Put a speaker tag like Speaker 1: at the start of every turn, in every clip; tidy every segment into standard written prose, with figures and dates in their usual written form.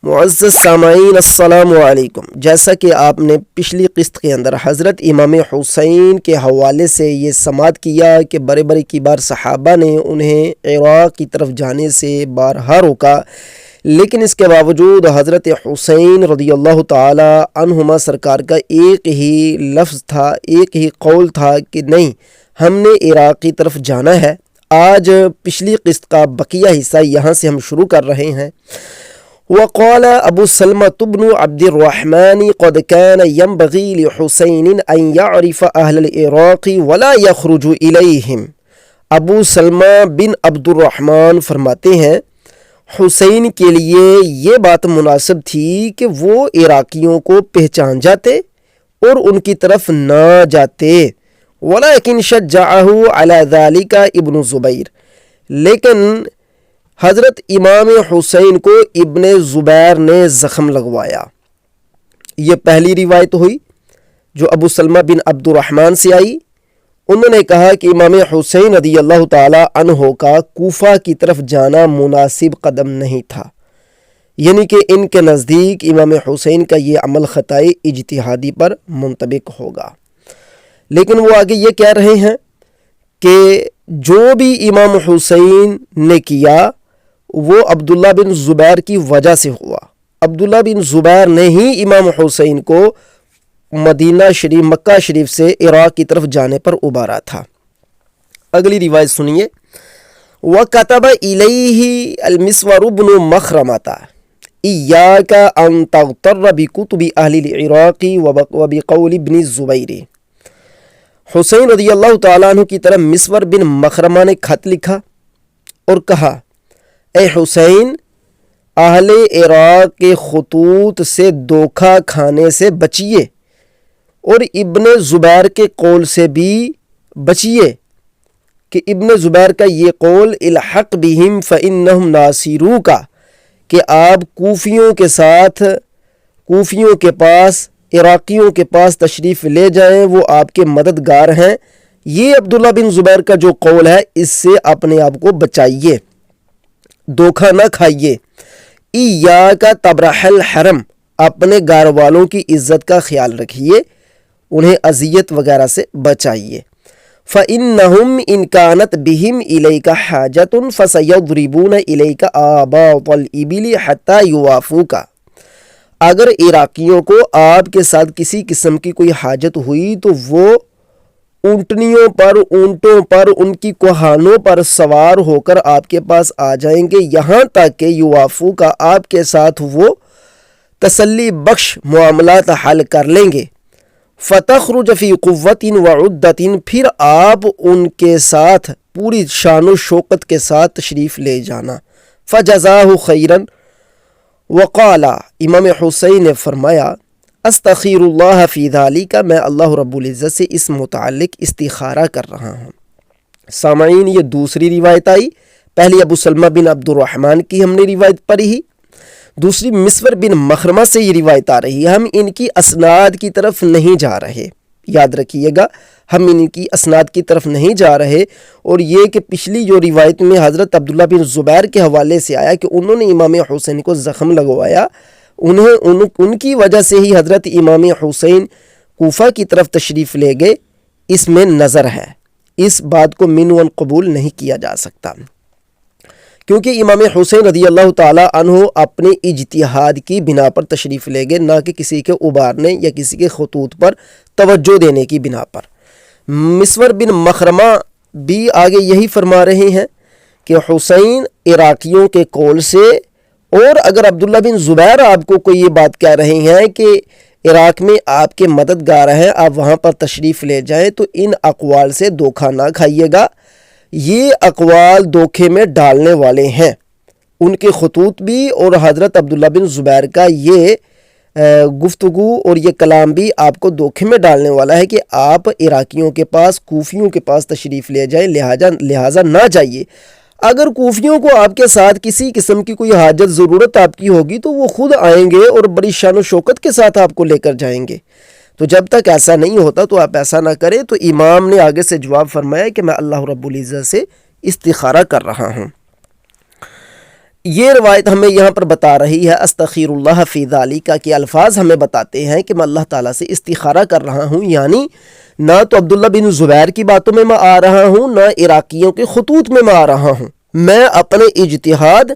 Speaker 1: معزز سامعین السلام علیکم۔ جیسا کہ آپ نے پچھلی قسط کے اندر حضرت امام حسین کے حوالے سے یہ سماعت کیا کہ بڑے بڑے کبار صحابہ نے انہیں عراق کی طرف جانے سے بارہا روکا، لیکن اس کے باوجود حضرت حسین رضی اللہ تعالی عنہما سرکار کا ایک ہی لفظ تھا، ایک ہی قول تھا کہ نہیں، ہم نے عراق کی طرف جانا ہے۔ آج پچھلی قسط کا بقیہ حصہ یہاں سے ہم شروع کر رہے ہیں۔ وقال ابو سلمة بن عبد الرحمن قد كان ينبغي لحسين ان يعرف اهل العراق ولا يخرج اليهم۔ ابو سلمہ بن عبد الرحمن فرماتے ہیں حسین کے لیے یہ بات مناسب تھی کہ وہ عراقیوں کو پہچان جاتے اور ان کی طرف نہ جاتے۔ ولكن شجعه على ذلك ابن زبیر، لیکن حضرت امام حسین کو ابن زبیر نے زخم لگوایا۔ یہ پہلی روایت ہوئی جو ابو سلمہ بن عبد الرحمن سے آئی۔ انہوں نے کہا کہ امام حسین رضی اللہ تعالی عنہ کا کوفہ کی طرف جانا مناسب قدم نہیں تھا، یعنی کہ ان کے نزدیک امام حسین کا یہ عمل خطائے اجتہادی پر منطبق ہوگا۔ لیکن وہ آگے یہ کہہ رہے ہیں کہ جو بھی امام حسین نے کیا وہ عبداللہ بن زبیر کی وجہ سے ہوا۔ عبداللہ بن زبیر نے ہی امام حسین کو مدینہ شریف، مکہ شریف سے عراق کی طرف جانے پر ابھارا تھا۔ اگلی روایت سنیے۔ وَكَتَبَ إِلَيْهِ الْمِسْوَرُ بْنُ مَخْرَمَةَ إِيَّاكَ أَن تَغْتَرَّ بِكُتُبِ أَهْلِ الْعِرَاقِ وَبِقَوْلِ ابْنِ الزُّبَيْرِ۔ حسین رضی اللہ تعالیٰ عنہ کی طرف مسور بن مخرمہ نے خط لکھا اور کہا، اے حسین، اہل عراق کے خطوط سے دھوکہ کھانے سے بچیے اور ابن زبیر کے قول سے بھی بچیے کہ ابن زبیر کا یہ قول الحق بہم فإنہم ناصروک، کہ آپ کوفیوں کے ساتھ، کوفیوں کے پاس، عراقیوں کے پاس تشریف لے جائیں، وہ آپ کے مددگار ہیں۔ یہ عبداللہ بن زبیر کا جو قول ہے اس سے اپنے آپ کو بچائیے، دھوکہ نہ کھائیے۔ ایاک تبرح الحرم، اپنے گھر والوں کی عزت کا خیال رکھیے، انہیں اذیت وغیرہ سے بچائیے۔ فإنہم ان کانت بہم الیک حاجۃ فسیضربون الیک آباط الابل حتی یوافوک، اگر عراقیوں کو آپ کے ساتھ کسی قسم کی کوئی حاجت ہوئی تو وہ اونٹنیوں پر، اونٹوں پر، ان کی کوہانوں پر سوار ہو کر آپ کے پاس آ جائیں گے، یہاں تک کہ یوافو کا آپ کے ساتھ وہ تسلی بخش معاملات حل کر لیں گے۔ فتخرج فی قوت وعدت، پھر آپ ان کے ساتھ پوری شان و شوکت کے ساتھ تشریف لے جانا۔ فجزاہ خیرا وقال، امام حسین نے فرمایا، استخیر اللہ فی ذالک، میں اللہ رب العزت سے اس متعلق استخارہ کر رہا ہوں۔ سامعین، یہ دوسری روایت آئی۔ پہلی ابو سلمہ بن عبد الرحمن کی ہم نے روایت پڑھی ہی، دوسری مسور بن مخرمہ سے یہ روایت آ رہی ہے۔ ہم ان کی اسناد کی طرف نہیں جا رہے، یاد رکھیے گا، ہم ان کی اسناد کی طرف نہیں جا رہے۔ اور یہ کہ پچھلی جو روایت میں حضرت عبداللہ بن زبیر کے حوالے سے آیا کہ انہوں نے امام حسین کو زخم لگوایا، ان کی وجہ سے ہی حضرت امام حسین کوفہ کی طرف تشریف لے گئے، اس میں نظر ہے، اس بات کو منوً قبول نہیں کیا جا سکتا، کیونکہ امام حسین رضی اللہ تعالی عنہ اپنے اجتہاد کی بنا پر تشریف لے گئے، نہ کہ کسی کے ابھارنے یا کسی کے خطوط پر توجہ دینے کی بنا پر۔ مسور بن مخرمہ بھی آگے یہی فرما رہے ہیں کہ حسین عراقیوں کے قول سے، اور اگر عبداللہ بن زبیر آپ کو کوئی یہ بات کہہ رہے ہیں کہ عراق میں آپ کے مددگار ہیں، آپ وہاں پر تشریف لے جائیں، تو ان اقوال سے دھوکہ نہ کھائیے گا، یہ اقوال دھوکے میں ڈالنے والے ہیں، ان کے خطوط بھی اور حضرت عبداللہ بن زبیر کا یہ گفتگو اور یہ کلام بھی آپ کو دھوکے میں ڈالنے والا ہے کہ آپ عراقیوں کے پاس، کوفیوں کے پاس تشریف لے جائیں، لہٰذا نہ جائیے۔ اگر کوفیوں کو آپ کے ساتھ کسی قسم کی کوئی حاجت، ضرورت آپ کی ہوگی تو وہ خود آئیں گے اور بڑی شان و شوکت کے ساتھ آپ کو لے کر جائیں گے۔ تو جب تک ایسا نہیں ہوتا تو آپ ایسا نہ کریں۔ تو امام نے آگے سے جواب فرمایا کہ میں اللہ رب العزت سے استخارہ کر رہا ہوں۔ یہ روایت ہمیں یہاں پر بتا رہی ہے استغفر اللہ فی ذالک کے الفاظ ہمیں بتاتے ہیں کہ میں اللہ تعالیٰ سے استخارہ کر رہا ہوں، یعنی نہ تو عبداللہ بن زبیر کی باتوں میں آ رہا ہوں، نہ عراقیوں کے خطوط میں آ رہا ہوں، میں اپنے اجتہاد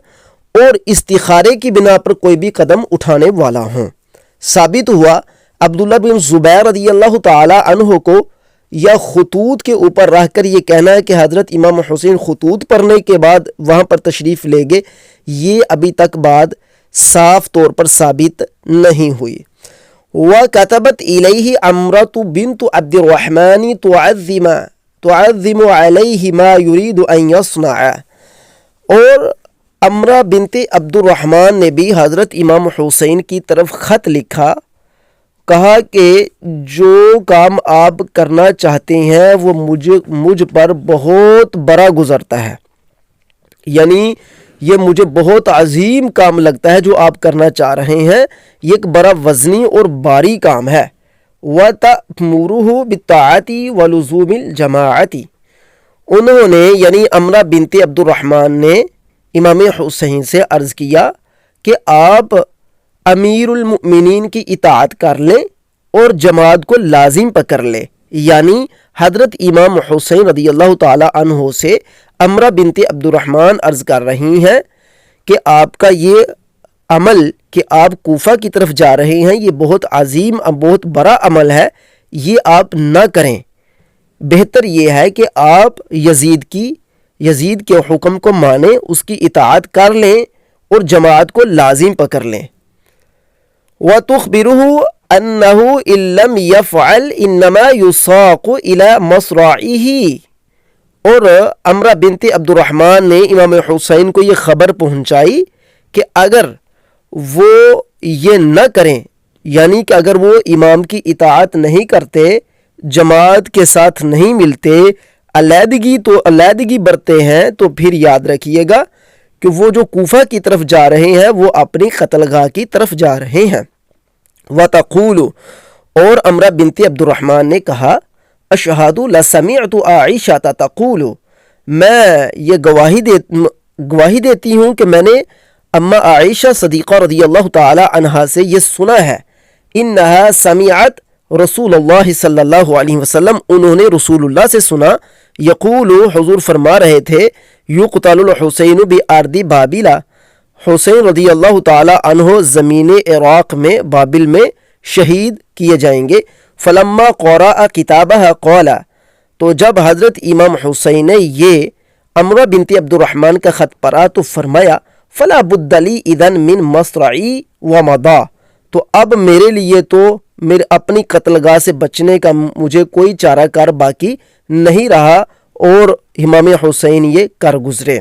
Speaker 1: اور استخارے کی بنا پر کوئی بھی قدم اٹھانے والا ہوں۔ ثابت ہوا عبداللہ بن زبیر رضی اللہ تعالی عنہ کو یا خطوط کے اوپر رہ کر یہ کہنا ہے کہ حضرت امام حسین خطوط پڑھنے کے بعد وہاں پر تشریف لے گئے، یہ ابھی تک بات صاف طور پر ثابت نہیں ہوئی۔ وَكَتَبَتْ إِلَيْهِ عَمْرَةُ بِنْتُ عَبْدِ الرَّحْمَنِ تُعَظِّمُ عَلَيْهِ مَا يُرِيدُ أَنْ يَصْنَعَ، اور عمرہ بنت عبد الرحمن نے بھی حضرت امام حسین کی طرف خط لکھا، کہا کہ جو کام آپ کرنا چاہتے ہیں وہ مجھ پر بہت بڑا گزرتا ہے، یعنی یہ مجھے بہت عظیم کام لگتا ہے جو آپ کرنا چاہ رہے ہیں، یہ ایک بڑا وزنی اور بھاری کام ہے۔ وَتَأْمُرُهُ بِالطَّاعَةِ وَلُزُومِ الْجَمَاعَةِ، انہوں نے یعنی عمرہ بنت عبد الرحمن نے امام حسین سے عرض کیا کہ آپ امیر المؤمنین کی اطاعت کر لیں اور جماعت کو لازم پکڑ لیں، یعنی حضرت امام حسین رضی اللہ تعالی عنہ سے عمرہ بنت عبد الرحمن عرض کر رہی ہیں کہ آپ کا یہ عمل کہ آپ کوفہ کی طرف جا رہے ہیں یہ بہت عظیم بہت بڑا عمل ہے، یہ آپ نہ کریں، بہتر یہ ہے کہ آپ یزید کے حکم کو مانیں، اس کی اطاعت کر لیں اور جماعت کو لازم پکڑ لیں۔ وَتُخْبِرُهُ أَنَّهُ إِن لَّمْ يَفْعَلْ إِنَّمَا يُسَاقُ إِلَى مَصْرَعِهِ، اور عمرہ بنت عبد الرحمن نے امام حسین کو یہ خبر پہنچائی کہ اگر وہ یہ نہ کریں، یعنی کہ اگر وہ امام کی اطاعت نہیں کرتے، جماعت کے ساتھ نہیں ملتے، علیحدگی برتے ہیں، تو پھر یاد رکھیے گا کہ وہ جو کوفہ کی طرف جا رہے ہیں وہ اپنی قتل گاہ کی طرف جا رہے ہیں۔ وَتَقُولُ، اور عمرہ بنت عبد الرحمن نے کہا، أَشْهَدُ لَسَمِعْتُ عَائِشَةَ تَقُولُ، میں یہ گواہی دیتی ہوں کہ میں نے اما عائشہ صدیقہ رضی اللہ تعالی عنہا سے یہ سنا ہے، انہا سمعت رسول اللہ صلی اللہ علیہ وسلم، انہوں نے رسول اللہ سے سنا، یقول، حضور فرما رہے تھے، یقتل الحسین بارض بابل، حسین رضی اللہ تعالی عنہ زمین عراق میں بابل میں شہید کیے جائیں گے۔ فلما قرأ کتابہ قال، تو جب حضرت امام حسین نے یہ عمرہ بنت عبد الرحمن کا خط پڑھا تو فرمایا، فلا بد لی اذن من مصرعی ومضا، تو اب میرے لیے تو میرے اپنی قتل گاہ سے بچنے کا مجھے کوئی چارہ کار باقی نہیں رہا، اور امام حسین یہ کر گزرے۔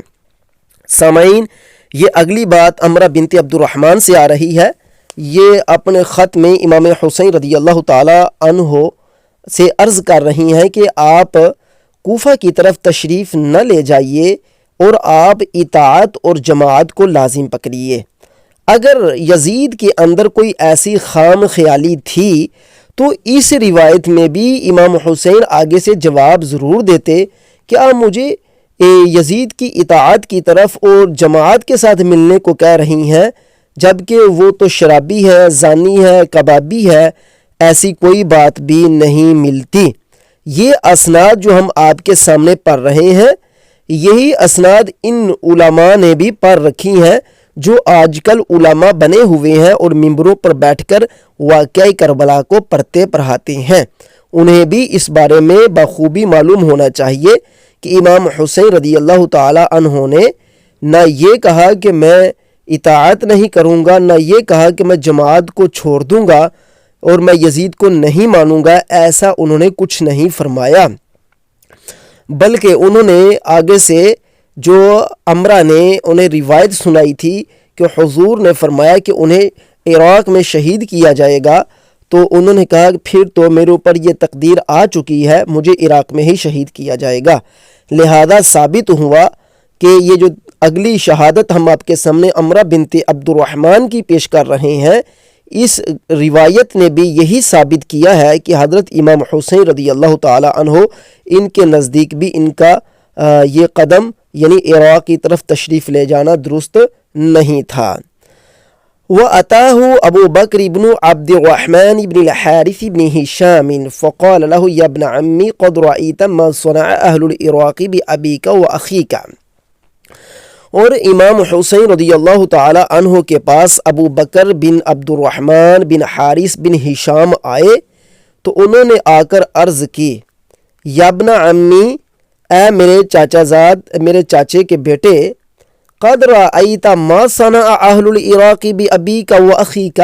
Speaker 1: سامعین، یہ اگلی بات عمرہ بنت عبد الرحمن سے آ رہی ہے، یہ اپنے خط میں امام حسین رضی اللہ تعالی عنہ سے عرض کر رہی ہیں کہ آپ کوفہ کی طرف تشریف نہ لے جائیے اور آپ اطاعت اور جماعت کو لازم پکڑیے۔ اگر یزید کے اندر کوئی ایسی خام خیالی تھی تو اس روایت میں بھی امام حسین آگے سے جواب ضرور دیتے کہ آپ مجھے یزید کی اطاعت کی طرف اور جماعت کے ساتھ ملنے کو کہہ رہی ہیں، جبکہ وہ تو شرابی ہے، زانی ہے، کبابی ہے، ایسی کوئی بات بھی نہیں ملتی۔ یہ اسناد جو ہم آپ کے سامنے پڑھ رہے ہیں، یہی اسناد ان علماء نے بھی پڑھ رکھی ہیں جو آج کل علماء بنے ہوئے ہیں اور ممبروں پر بیٹھ کر واقعہ کربلا کو پڑھتے پڑھاتے ہیں۔ انہیں بھی اس بارے میں بخوبی معلوم ہونا چاہیے کہ امام حسین رضی اللہ تعالی عنہ نے نہ یہ کہا کہ میں اطاعت نہیں کروں گا، نہ یہ کہا کہ میں جماعت کو چھوڑ دوں گا اور میں یزید کو نہیں مانوں گا، ایسا انہوں نے کچھ نہیں فرمایا، بلکہ انہوں نے آگے سے جو عمرہ نے انہیں روایت سنائی تھی کہ حضور نے فرمایا کہ انہیں عراق میں شہید کیا جائے گا، تو انہوں نے کہا کہ پھر تو میرے اوپر یہ تقدیر آ چکی ہے، مجھے عراق میں ہی شہید کیا جائے گا۔ لہذا ثابت ہوا کہ یہ جو اگلی شہادت ہم آپ کے سامنے عمرہ بنت عبد الرحمن کی پیش کر رہے ہیں، اس روایت نے بھی یہی ثابت کیا ہے کہ حضرت امام حسین رضی اللہ تعالی عنہ ان کے نزدیک بھی ان کا یہ قدم یعنی عراق کی طرف تشریف لے جانا درست نہیں تھا۔ وَأَتَاهُ أَبُو بَكْرِ بْنُ عَبْدِ الرَّحْمَنِ بْنِ الْحَارِثِ بْنِ هِشَامٍ فَقَالَ لَهُ يَا ابْنَ عَمِّي قَدْ رَأَيْتَ مَا صَنَعَ أَهْلُ الْعِرَاقِ بِأَبِيكَ وَأَخِيكَ۔ اور امام حسین رضی اللہ تعالی عنہ کے پاس ابو بکر بن عبد الرحمن بن حارث بن ہشام آئے تو انہوں نے آ کر عرض کی، یا ابن عمی، اے میرے چاچا زاد، میرے چاچے کے بیٹے، قد رأیت ما صنع اہل العراق بابیک واخیک،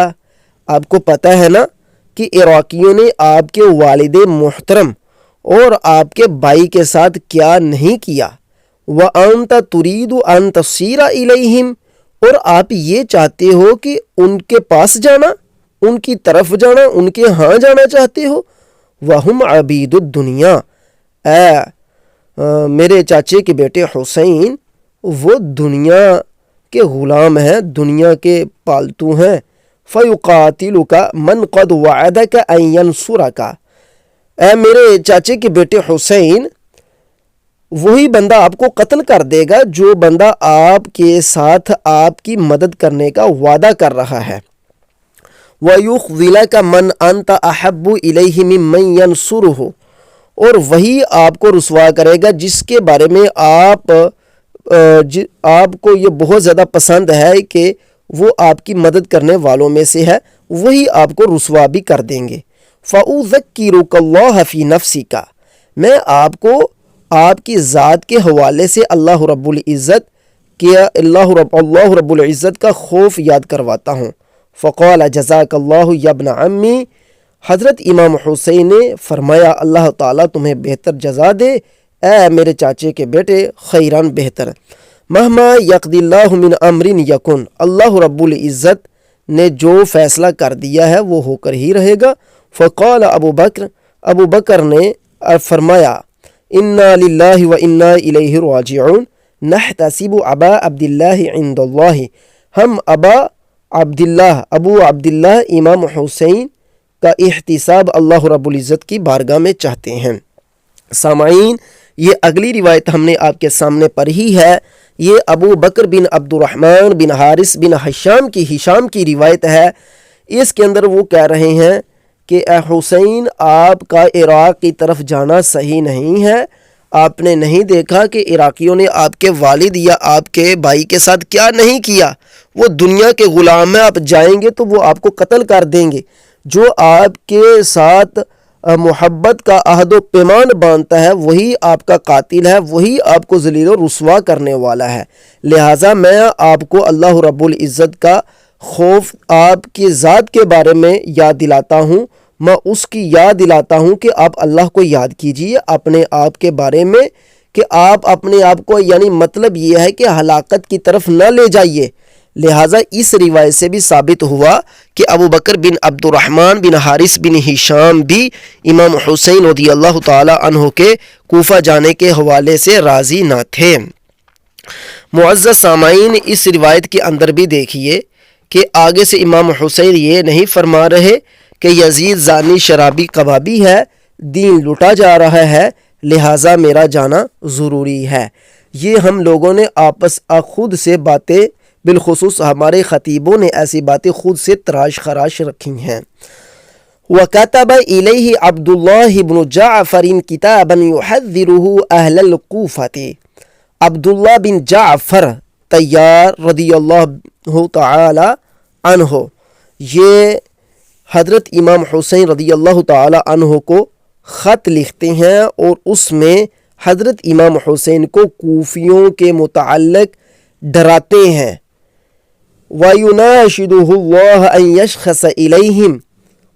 Speaker 1: آپ کو پتہ ہے نا کہ عراقیوں نے آپ کے والد محترم اور آپ کے بھائی کے ساتھ کیا نہیں کیا۔ وانت ترید ان تصیر الیہم، اور آپ یہ چاہتے ہو کہ ان کے پاس جانا، ان کی طرف جانا، ان کے ہاں جانا چاہتے ہو۔ وہم عبید الدنیا، اے میرے چاچے کے بیٹے حسین، وہ دنیا کے غلام ہیں، دنیا کے پالتو ہیں۔ فَيُقَاتِلُكَ مَنْ قَدْ وَعَدَكَ أَنْ يَنْصُرَكَ، اے میرے چاچے کے بیٹے حسین، وہی بندہ آپ کو قتل کر دے گا جو بندہ آپ کے ساتھ آپ کی مدد کرنے کا وعدہ کر رہا ہے۔ وَيُخْذِلَكَ مَنْ أَنْتَ أَحَبُّ إِلَيْهِ مِمَّنْ يَنْصُرُهُ، اور وہی آپ کو رسوا کرے گا جس کے بارے میں آپ کو یہ بہت زیادہ پسند ہے کہ وہ آپ کی مدد کرنے والوں میں سے ہے، وہی آپ کو رسوا بھی کر دیں گے۔ فَأُذَكِّرُكَ اللَّهَ فِي نَفْسِكَ، میں آپ کو آپ کی ذات کے حوالے سے اللہ رب العزت کا خوف یاد کرواتا ہوں۔ فقال جزاک اللہ یا ابن عمی، حضرت امام حسین نے فرمایا اللہ تعالیٰ تمہیں بہتر جزا دے اے میرے چاچے کے بیٹے، خیران بہتر۔ مہما یقضی اللہ من امر یکن، اللہ رب العزت نے جو فیصلہ کر دیا ہے وہ ہو کر ہی رہے گا۔ فقال ابو بکر نے فرمایا، انا للہ و انا الیہ راجعون، نحتسب ابا عبداللہ عند اللہ، ہم ابو عبداللہ امام حسین کا احتساب اللہ رب العزت کی بارگاہ میں چاہتے ہیں۔ سامعین، یہ اگلی روایت ہم نے آپ کے سامنے پڑھی ہے، یہ ابو بکر بن عبد الرحمن بن حارث بن ہشام کی روایت ہے۔ اس کے اندر وہ کہہ رہے ہیں کہ اے حسین، آپ کا عراق کی طرف جانا صحیح نہیں ہے، آپ نے نہیں دیکھا کہ عراقیوں نے آپ کے والد یا آپ کے بھائی کے ساتھ کیا نہیں کیا، وہ دنیا کے غلام ہیں، آپ جائیں گے تو وہ آپ کو قتل کر دیں گے۔ جو آپ کے ساتھ محبت کا عہد و پیمان باندھتا ہے وہی آپ کا قاتل ہے، وہی آپ کو ذلیل و رسوا کرنے والا ہے۔ لہٰذا میں آپ کو اللہ رب العزت کا خوف آپ کی ذات کے بارے میں یاد دلاتا ہوں، میں اس کی یاد دلاتا ہوں کہ آپ اللہ کو یاد کیجئے اپنے آپ کے بارے میں، کہ آپ اپنے آپ کو، یعنی مطلب یہ ہے کہ ہلاکت کی طرف نہ لے جائیے۔ لہٰذا اس روایت سے بھی ثابت ہوا کہ ابو بکر بن عبد الرحمن بن حارث بن ہشام بھی امام حسین رضی اللہ تعالی عنہ کے کوفہ جانے کے حوالے سے راضی نہ تھے۔ معزز سامعین، اس روایت کے اندر بھی دیکھیے کہ آگے سے امام حسین یہ نہیں فرما رہے کہ یزید زانی شرابی کبابی ہے، دین لٹا جا رہا ہے، لہٰذا میرا جانا ضروری ہے۔ یہ ہم لوگوں نے آپس خود سے باتیں، بالخصوص ہمارے خطیبوں نے ایسی باتیں خود سے تراش خراش رکھی ہیں۔ وَكَتَبَ إِلَيْهِ عَبْدُ اللَّهِ بْنُ جَعْفَرٍ كِتَابًا يُحَذِّرُهُ أَهْلَ الْكُوفَةِ، عبداللہ بن جعفر طیار رضی اللہ تعالی عنہ، یہ حضرت امام حسین رضی اللہ تعالی عنہ کو خط لکھتے ہیں اور اس میں حضرت امام حسین کو کوفیوں کے متعلق ڈراتے ہیں۔ وَيُنَاشِدُهُ اللَّهَ أَن يَشْخَصَ إِلَيْهِمْ،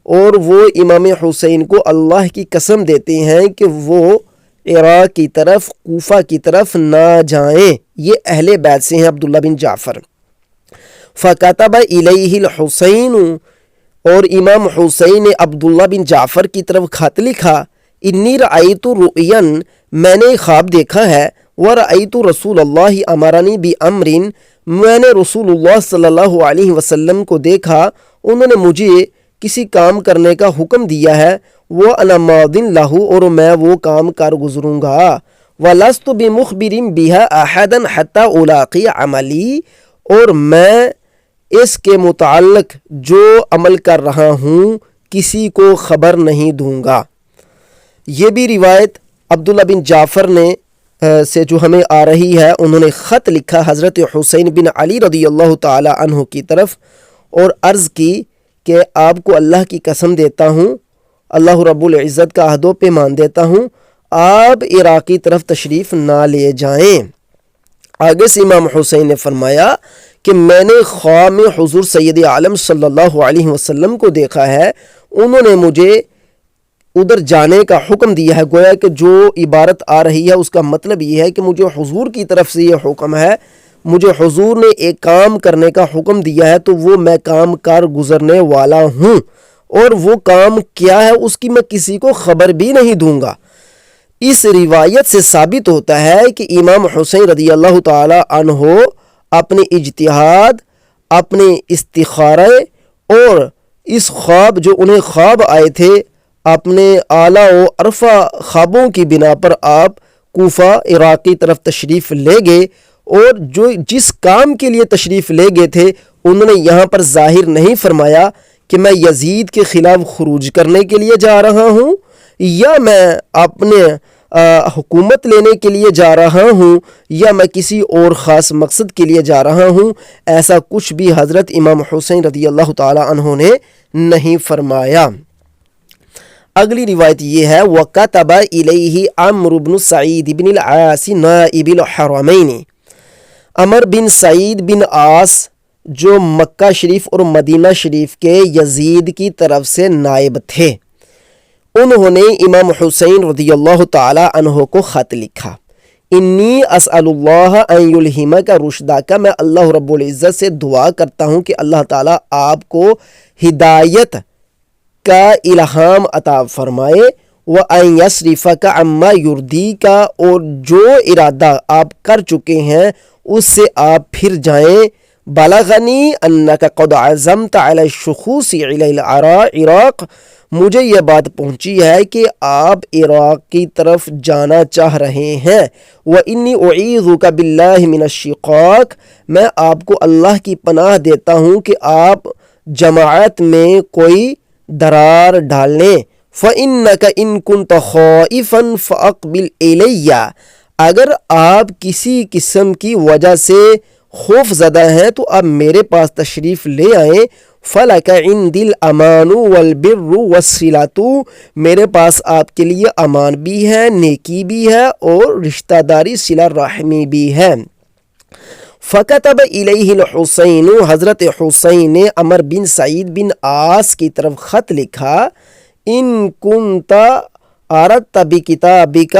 Speaker 1: اور وہ امام حسین کو اللہ کی قسم دیتے ہیں کہ وہ عراق کی طرف، کوفہ کی طرف نہ جائیں۔ یہ اہل بیت سے ہیں عبداللہ بن جعفر۔ فَكَتَبَ إِلَيْهِ الْحُسَيْنُ، اور امام حسین نے عبداللہ بن جعفر کی طرف خط لکھا، انی رأیت رؤیا، میں نے خواب دیکھا ہے، ورأیت رسول اللہ امرنی بامر، میں نے رسول اللہ صلی اللہ علیہ وسلم کو دیکھا، انہوں نے مجھے کسی کام کرنے کا حکم دیا ہے، وَأَنَا مَاضٍ لَهُ، اور میں وہ کام کر گزروں گا، وَلَسْتُ بِمُخْبِرٍ بِهَا أَحَدًا حَتَّى أُلَاقِيَ عَمَلِي، اور میں اس کے متعلق جو عمل کر رہا ہوں کسی کو خبر نہیں دوں گا۔ یہ بھی روایت عبداللہ بن جعفر نے سے جو ہمیں آ رہی ہے، انہوں نے خط لکھا حضرت حسین بن علی رضی اللہ تعالی عنہ کی طرف اور عرض کی کہ آپ کو اللہ کی قسم دیتا ہوں، اللہ رب العزت کا عہد و پیمان دیتا ہوں، آپ عراق کی طرف تشریف نہ لے جائیں۔ آگے سے امام حسین نے فرمایا کہ میں نے خواب میں حضور سید عالم صلی اللہ علیہ وسلم کو دیکھا ہے، انہوں نے مجھے ادھر جانے کا حکم دیا ہے۔ گویا کہ جو عبارت آ رہی ہے اس کا مطلب یہ ہے کہ مجھے حضور کی طرف سے یہ حکم ہے، مجھے حضور نے ایک کام کرنے کا حکم دیا ہے تو وہ میں کام کار گزرنے والا ہوں، اور وہ کام کیا ہے اس کی میں کسی کو خبر بھی نہیں دوں گا۔ اس روایت سے ثابت ہوتا ہے کہ امام حسین رضی اللہ تعالی عنہ اپنے اجتہاد، اپنے استخارے اور اس خواب جو انہیں خواب آئے تھے، اپنے اعلیٰ و عرفہ خوابوں کی بنا پر آپ کوفہ عراق کی طرف تشریف لے گئے، اور جس کام کے لیے تشریف لے گئے تھے انہوں نے یہاں پر ظاہر نہیں فرمایا کہ میں یزید کے خلاف خروج کرنے کے لیے جا رہا ہوں یا میں اپنے حکومت لینے کے لیے جا رہا ہوں یا میں کسی اور خاص مقصد کے لیے جا رہا ہوں۔ ایسا کچھ بھی حضرت امام حسین رضی اللہ تعالی عنہ نے نہیں فرمایا۔ اگلی روایت یہ ہے وَكَتَبَ إِلَيْهِ عَمْرُ بْنُ سَعِيدِ بْنِ الْعَاصِ نَائِبِ الْحَرَمَيْنِ۔ عمر بن سعید بن عاص جو مکہ شریف اور مدینہ شریف کے یزید کی طرف سے نائب تھے، انہوں نے امام حسین رضی اللہ تعالی عنہ کو خط لکھا، انی اسأل اللہ ان یلہمک رشدک، میں اللہ رب العزت سے دعا کرتا ہوں کہ اللہ تعالیٰ آپ کو ہدایت کا الہام عطا فرمائے، وَأَن يَصْرِفَكَ عَمَّا يُرْضِيكَ، اور جو ارادہ آپ کر چکے ہیں اس سے آپ پھر جائیں، بلغنی انک قد عزمت علی الشخوص الی العراق، مجھے یہ بات پہنچی ہے کہ آپ عراق کی طرف جانا چاہ رہے ہیں، وَإِنِّي أُعِيذُكَ بِاللَّهِ مِنَ الشِّقَاقِ، میں آپ کو اللہ کی پناہ دیتا ہوں کہ آپ جماعت میں کوئی درار ڈالیں، فَإِنَّكَ إِن كُنْتَ خَائِفًا فَأَقْبِلْ إِلَيَّ، اگر آپ کسی قسم کی وجہ سے خوف زدہ ہیں تو آپ میرے پاس تشریف لے آئیں، فَلَكَ عِنْدِي الْأَمَانُ وَالْبِرُّ وَالصِّلَةُ، میرے پاس آپ کے لیے امان بھی ہے، نیکی بھی ہے اور رشتہ داری صلہ رحمی بھی ہے۔ فَكَتَبَ إِلَيْهِ الْحُسَيْنُ، حضرت حسین نے عمر بن سعید بن عاص کی طرف خط لکھا، إِن كُنْتَ أَرَدْتَ بِكِتَابِكَ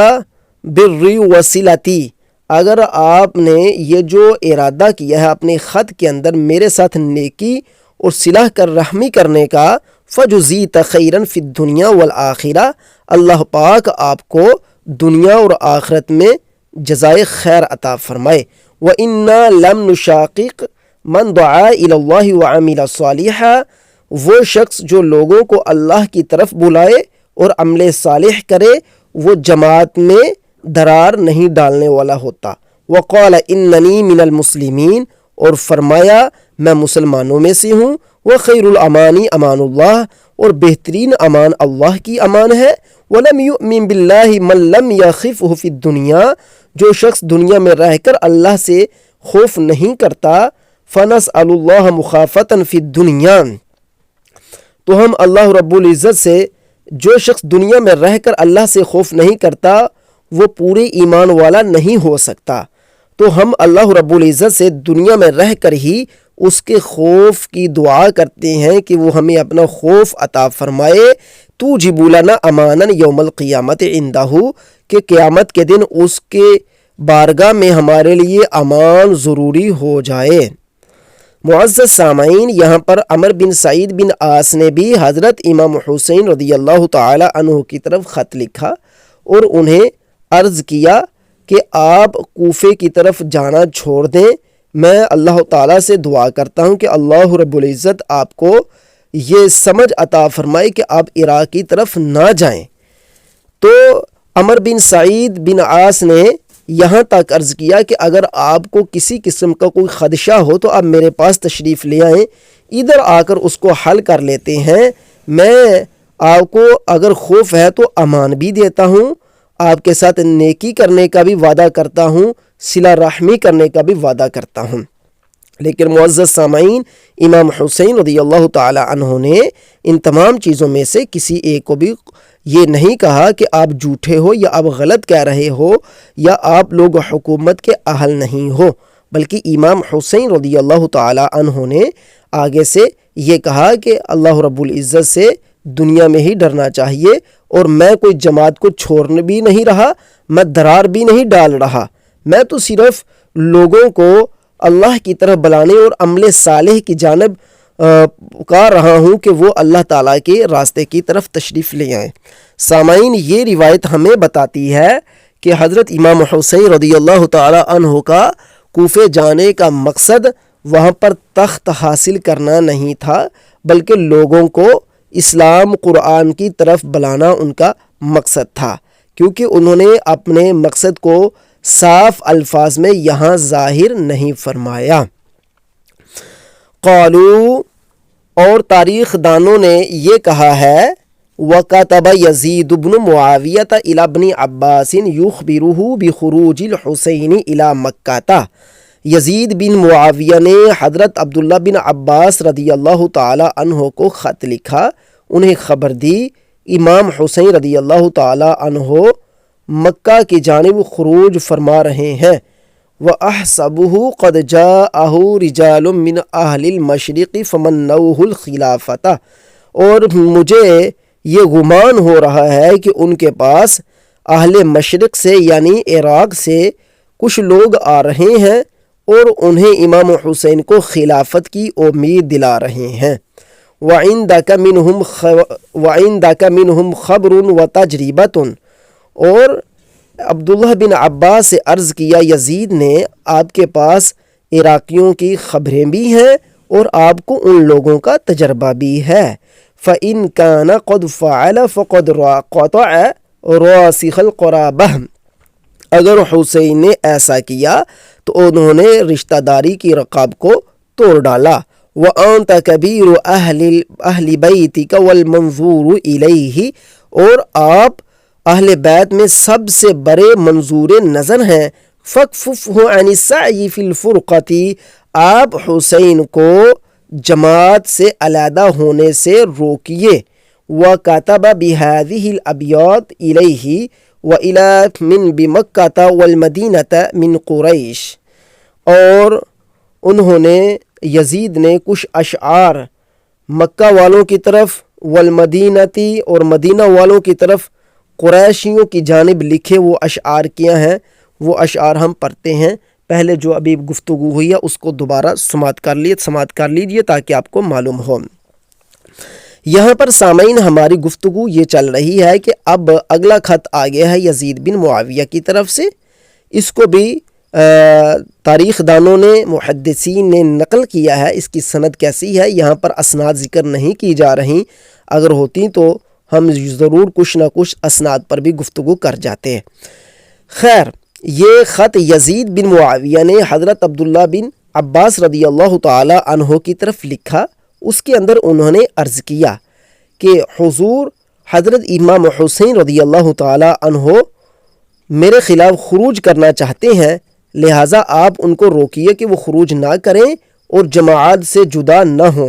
Speaker 1: بِرِّ وَصِلَتِي، اگر آپ نے یہ جو ارادہ کیا ہے اپنے خط کے اندر میرے ساتھ نیکی اور صلہ کر رحمی کرنے کا، فَجُزِيتَ خَيْرًا فِي الدُّنْيَا وَالْآخِرَةِ، اللہ پاک آپ کو دنیا اور آخرت میں جزائے خیر عطا فرمائے۔ وَإِنَّا لَمْ نُشَاقِقْ مَنْ دَعَا إِلَى اللَّهِ وَعَمِلَ صَالِحًا، وہ شخص جو لوگوں کو اللہ کی طرف بلائے اور عمل صالح کرے وہ جماعت میں درار نہیں ڈالنے والا ہوتا۔ وَقَالَ إِنَّنِي مِنَ الْمُسْلِمِينَ، اور فرمایا میں مسلمانوں میں سے ہوں۔ وَخَيْرُ الْأَمَانِ أَمَانُ اللَّهِ، اور بہترین امان اللہ کی امان ہے۔ وَلَمْ يُؤْمِن بِاللَّهِ مَنْ لَمْ يَخِفْهُ فِي الدُّنْيَا، جو شخص دنیا میں رہ کر اللہ سے خوف نہیں کرتا، فَنَسْأَلُ اللَّهَ مُخَافَةً فِي الدُّنْيَا، تو ہم اللہ رب العزت سے، جو شخص دنیا میں رہ کر اللہ سے خوف نہیں کرتا وہ پورے ایمان والا نہیں ہو سکتا، تو ہم اللہ رب العزت سے دنیا میں رہ کر ہی اس کے خوف کی دعا کرتے ہیں کہ وہ ہمیں اپنا خوف عطا فرمائے، توجب لنا امانا یوم القیامت عندہ، کہ قیامت کے دن اس کے بارگاہ میں ہمارے لیے امان ضروری ہو جائے۔ معزز سامعین، یہاں پر عمر بن سعید بن عاص نے بھی حضرت امام حسین رضی اللہ تعالی عنہ کی طرف خط لکھا اور انہیں عرض کیا کہ آپ کوفے کی طرف جانا چھوڑ دیں، میں اللہ تعالیٰ سے دعا کرتا ہوں کہ اللہ رب العزت آپ کو یہ سمجھ عطا فرمائے کہ آپ عراق کی طرف نہ جائیں۔ تو عمر بن سعید بن عاص نے یہاں تک عرض کیا کہ اگر آپ کو کسی قسم کا کوئی خدشہ ہو تو آپ میرے پاس تشریف لے آئیں، ادھر آ کر اس کو حل کر لیتے ہیں۔ میں آپ کو اگر خوف ہے تو امان بھی دیتا ہوں، آپ کے ساتھ نیکی کرنے کا بھی وعدہ کرتا ہوں، صلہ رحمی کرنے کا بھی وعدہ کرتا ہوں۔ لیکن معزز سامعین، امام حسین رضی اللہ تعالی عنہ نے ان تمام چیزوں میں سے کسی ایک کو بھی یہ نہیں کہا کہ آپ جھوٹے ہو یا آپ غلط کہہ رہے ہو یا آپ لوگ حکومت کے اہل نہیں ہو، بلکہ امام حسین رضی اللہ تعالی عنہ نے آگے سے یہ کہا کہ اللہ رب العزت سے دنیا میں ہی ڈرنا چاہیے، اور میں کوئی جماعت کو چھوڑنے بھی نہیں رہا، میں درار بھی نہیں ڈال رہا، میں تو صرف لوگوں کو اللہ کی طرف بلانے اور عمل صالح کی جانب پکار رہا ہوں کہ وہ اللہ تعالیٰ کے راستے کی طرف تشریف لے آئیں۔ سامعین، یہ روایت ہمیں بتاتی ہے کہ حضرت امام حسین رضی اللہ تعالی عنہ کا کوفے جانے کا مقصد وہاں پر تخت حاصل کرنا نہیں تھا، بلکہ لوگوں کو اسلام قرآن کی طرف بلانا ان کا مقصد تھا، کیونکہ انہوں نے اپنے مقصد کو صاف الفاظ میں یہاں ظاہر نہیں فرمایا۔ قالو، اور تاریخ دانوں نے یہ کہا ہے، وَكَتَبَ يَزِيدُ بْنُ مُعَاوِيَةَ إِلَى ابْنِ عَبَّاسٍ يُخْبِرُهُ بِخُرُوجِ الْحُسَيْنِ إِلَى مَكَّةَ۔ یزید بن معاویہ نے حضرت عبداللہ بن عباس رضی اللہ تعالی عنہ کو خط لکھا، انہیں خبر دی امام حسین رضی اللہ تعالی عنہ مکہ کی جانب خروج فرما رہے ہیں۔ وَأَحْسَبُهُ قَدْ جَاءَهُ رِجَالٌ مِّنْ أَهْلِ الْمَشْرِقِ فَمَنَّوْهُ الْخِلَافَةَ، اور مجھے یہ گمان ہو رہا ہے کہ ان کے پاس اہل مشرق سے یعنی عراق سے کچھ لوگ آ رہے ہیں اور انہیں امام حسین کو خلافت کی امید دلا رہے ہیں۔ وَعِنْدَكَ مِنْهُمْ خَبْرٌ وَتَجْرِبَةٌ، اور عبداللہ بن عباس سے عرض کیا یزید نے، آپ کے پاس عراقیوں کی خبریں بھی ہیں اور آپ کو ان لوگوں کا تجربہ بھی ہے۔ فَإِنْ كَانَ قَدْ فَعَلَ فَقَدْ قَطَعَ رَاسِخَ الْقَرَابَةِ، اگر حسین نے ایسا کیا تو انہوں نے رشتہ داری کی رقاب کو توڑ ڈالا۔ وَأَنْتَ كَبِيرُ أَهْلِ بَيْتِكَ وَالْمَنْظُورُ إِلَيْهِ، اور آپ اہل بیت میں سب سے بڑے منظور نظر ہیں۔ فَاكْفُفْهُ عَنِ السَّعْيِ فِي الْفُرْقَةِ، آپ حسین کو جماعت سے علیحدہ ہونے سے روکیے۔ وَكَتَبَ بِهَذِهِ الْأَبْيَاضِ إِلَيْهِ وَإِلَى مِنْ بِمَكَّةَ وَالْمَدِينَةَ مِنْ قُرَيْشٍ، اور انہوں نے یزید نے کچھ اشعار مکہ والوں کی طرف، والمدینتی اور مدینہ والوں کی طرف قریشیوں کی جانب لکھے۔ وہ اشعار کیا ہیں؟ وہ اشعار ہم پڑھتے ہیں، پہلے جو ابھی گفتگو ہوئی ہے اس کو دوبارہ سماعت کر لیجئے تاکہ آپ کو معلوم ہو۔ یہاں پر سامعین ہماری گفتگو یہ چل رہی ہے کہ اب اگلا خط آ گیا ہے یزید بن معاویہ کی طرف سے، اس کو بھی تاریخ دانوں نے، محدثین نے نقل کیا ہے۔ اس کی سند کیسی ہے یہاں پر اسناد ذکر نہیں کی جا رہی، اگر ہوتی تو ہم ضرور کچھ نہ کچھ اسناد پر بھی گفتگو کر جاتے ہیں۔ خیر، یہ خط یزید بن معاویہ نے حضرت عبداللہ بن عباس رضی اللہ تعالی عنہ کی طرف لکھا۔ اس کے اندر انہوں نے عرض کیا کہ حضور حضرت امام حسین رضی اللہ تعالی عنہ میرے خلاف خروج کرنا چاہتے ہیں، لہٰذا آپ ان کو روکیے کہ وہ خروج نہ کریں اور جماعت سے جدا نہ ہوں،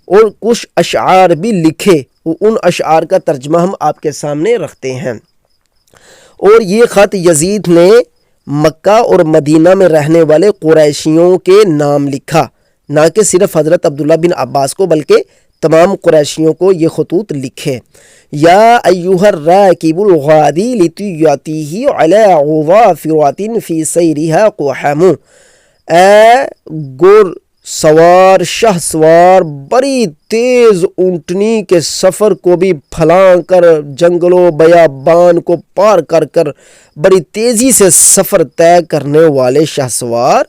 Speaker 1: اور کچھ اشعار بھی لکھے۔ ان اشعار کا ترجمہ ہم آپ کے سامنے رکھتے ہیں۔ اور یہ خط یزید نے مکہ اور مدینہ میں رہنے والے قریشیوں کے نام لکھا، نہ کہ صرف حضرت عبداللہ بن عباس کو بلکہ تمام قریشیوں کو یہ خطوط لکھے۔ یا ایھا الراکب الغادی لتیاتیہ علی غضافرۃ فی سیرھا قحم، اے گور سوار شاہ سوار بڑی تیز اونٹنی کے سفر کو بھی پھلانگ کر، جنگلوں بیابان کو پار کر کر بڑی تیزی سے سفر طے کرنے والے شاہ سوار،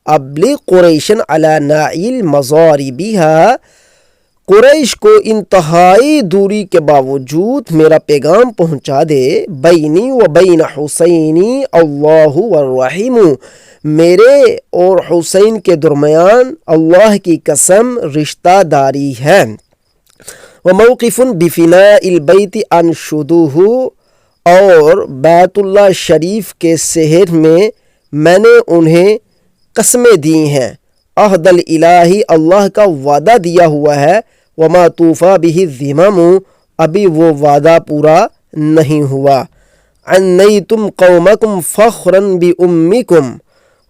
Speaker 1: ابلغ قریشن علی نائی المضاربھا، قریش کو انتہائی دوری کے باوجود میرا پیغام پہنچا دے، بینی و بین حسینی اللہ والرحیم، میرے اور حسین کے درمیان اللہ کی قسم رشتہ داری ہے۔ وموقف بفناء البیت انشدوہ، اور بیت اللہ شریف کے صحن میں نے انہیں قسمیں دی ہیں۔ عہد الالہی، اللہ کا وعدہ دیا ہوا ہے، وما توفی بہ الذمم، ابھی وہ وعدہ پورا نہیں ہوا۔ عنیتم قومکم فخرا بامکم،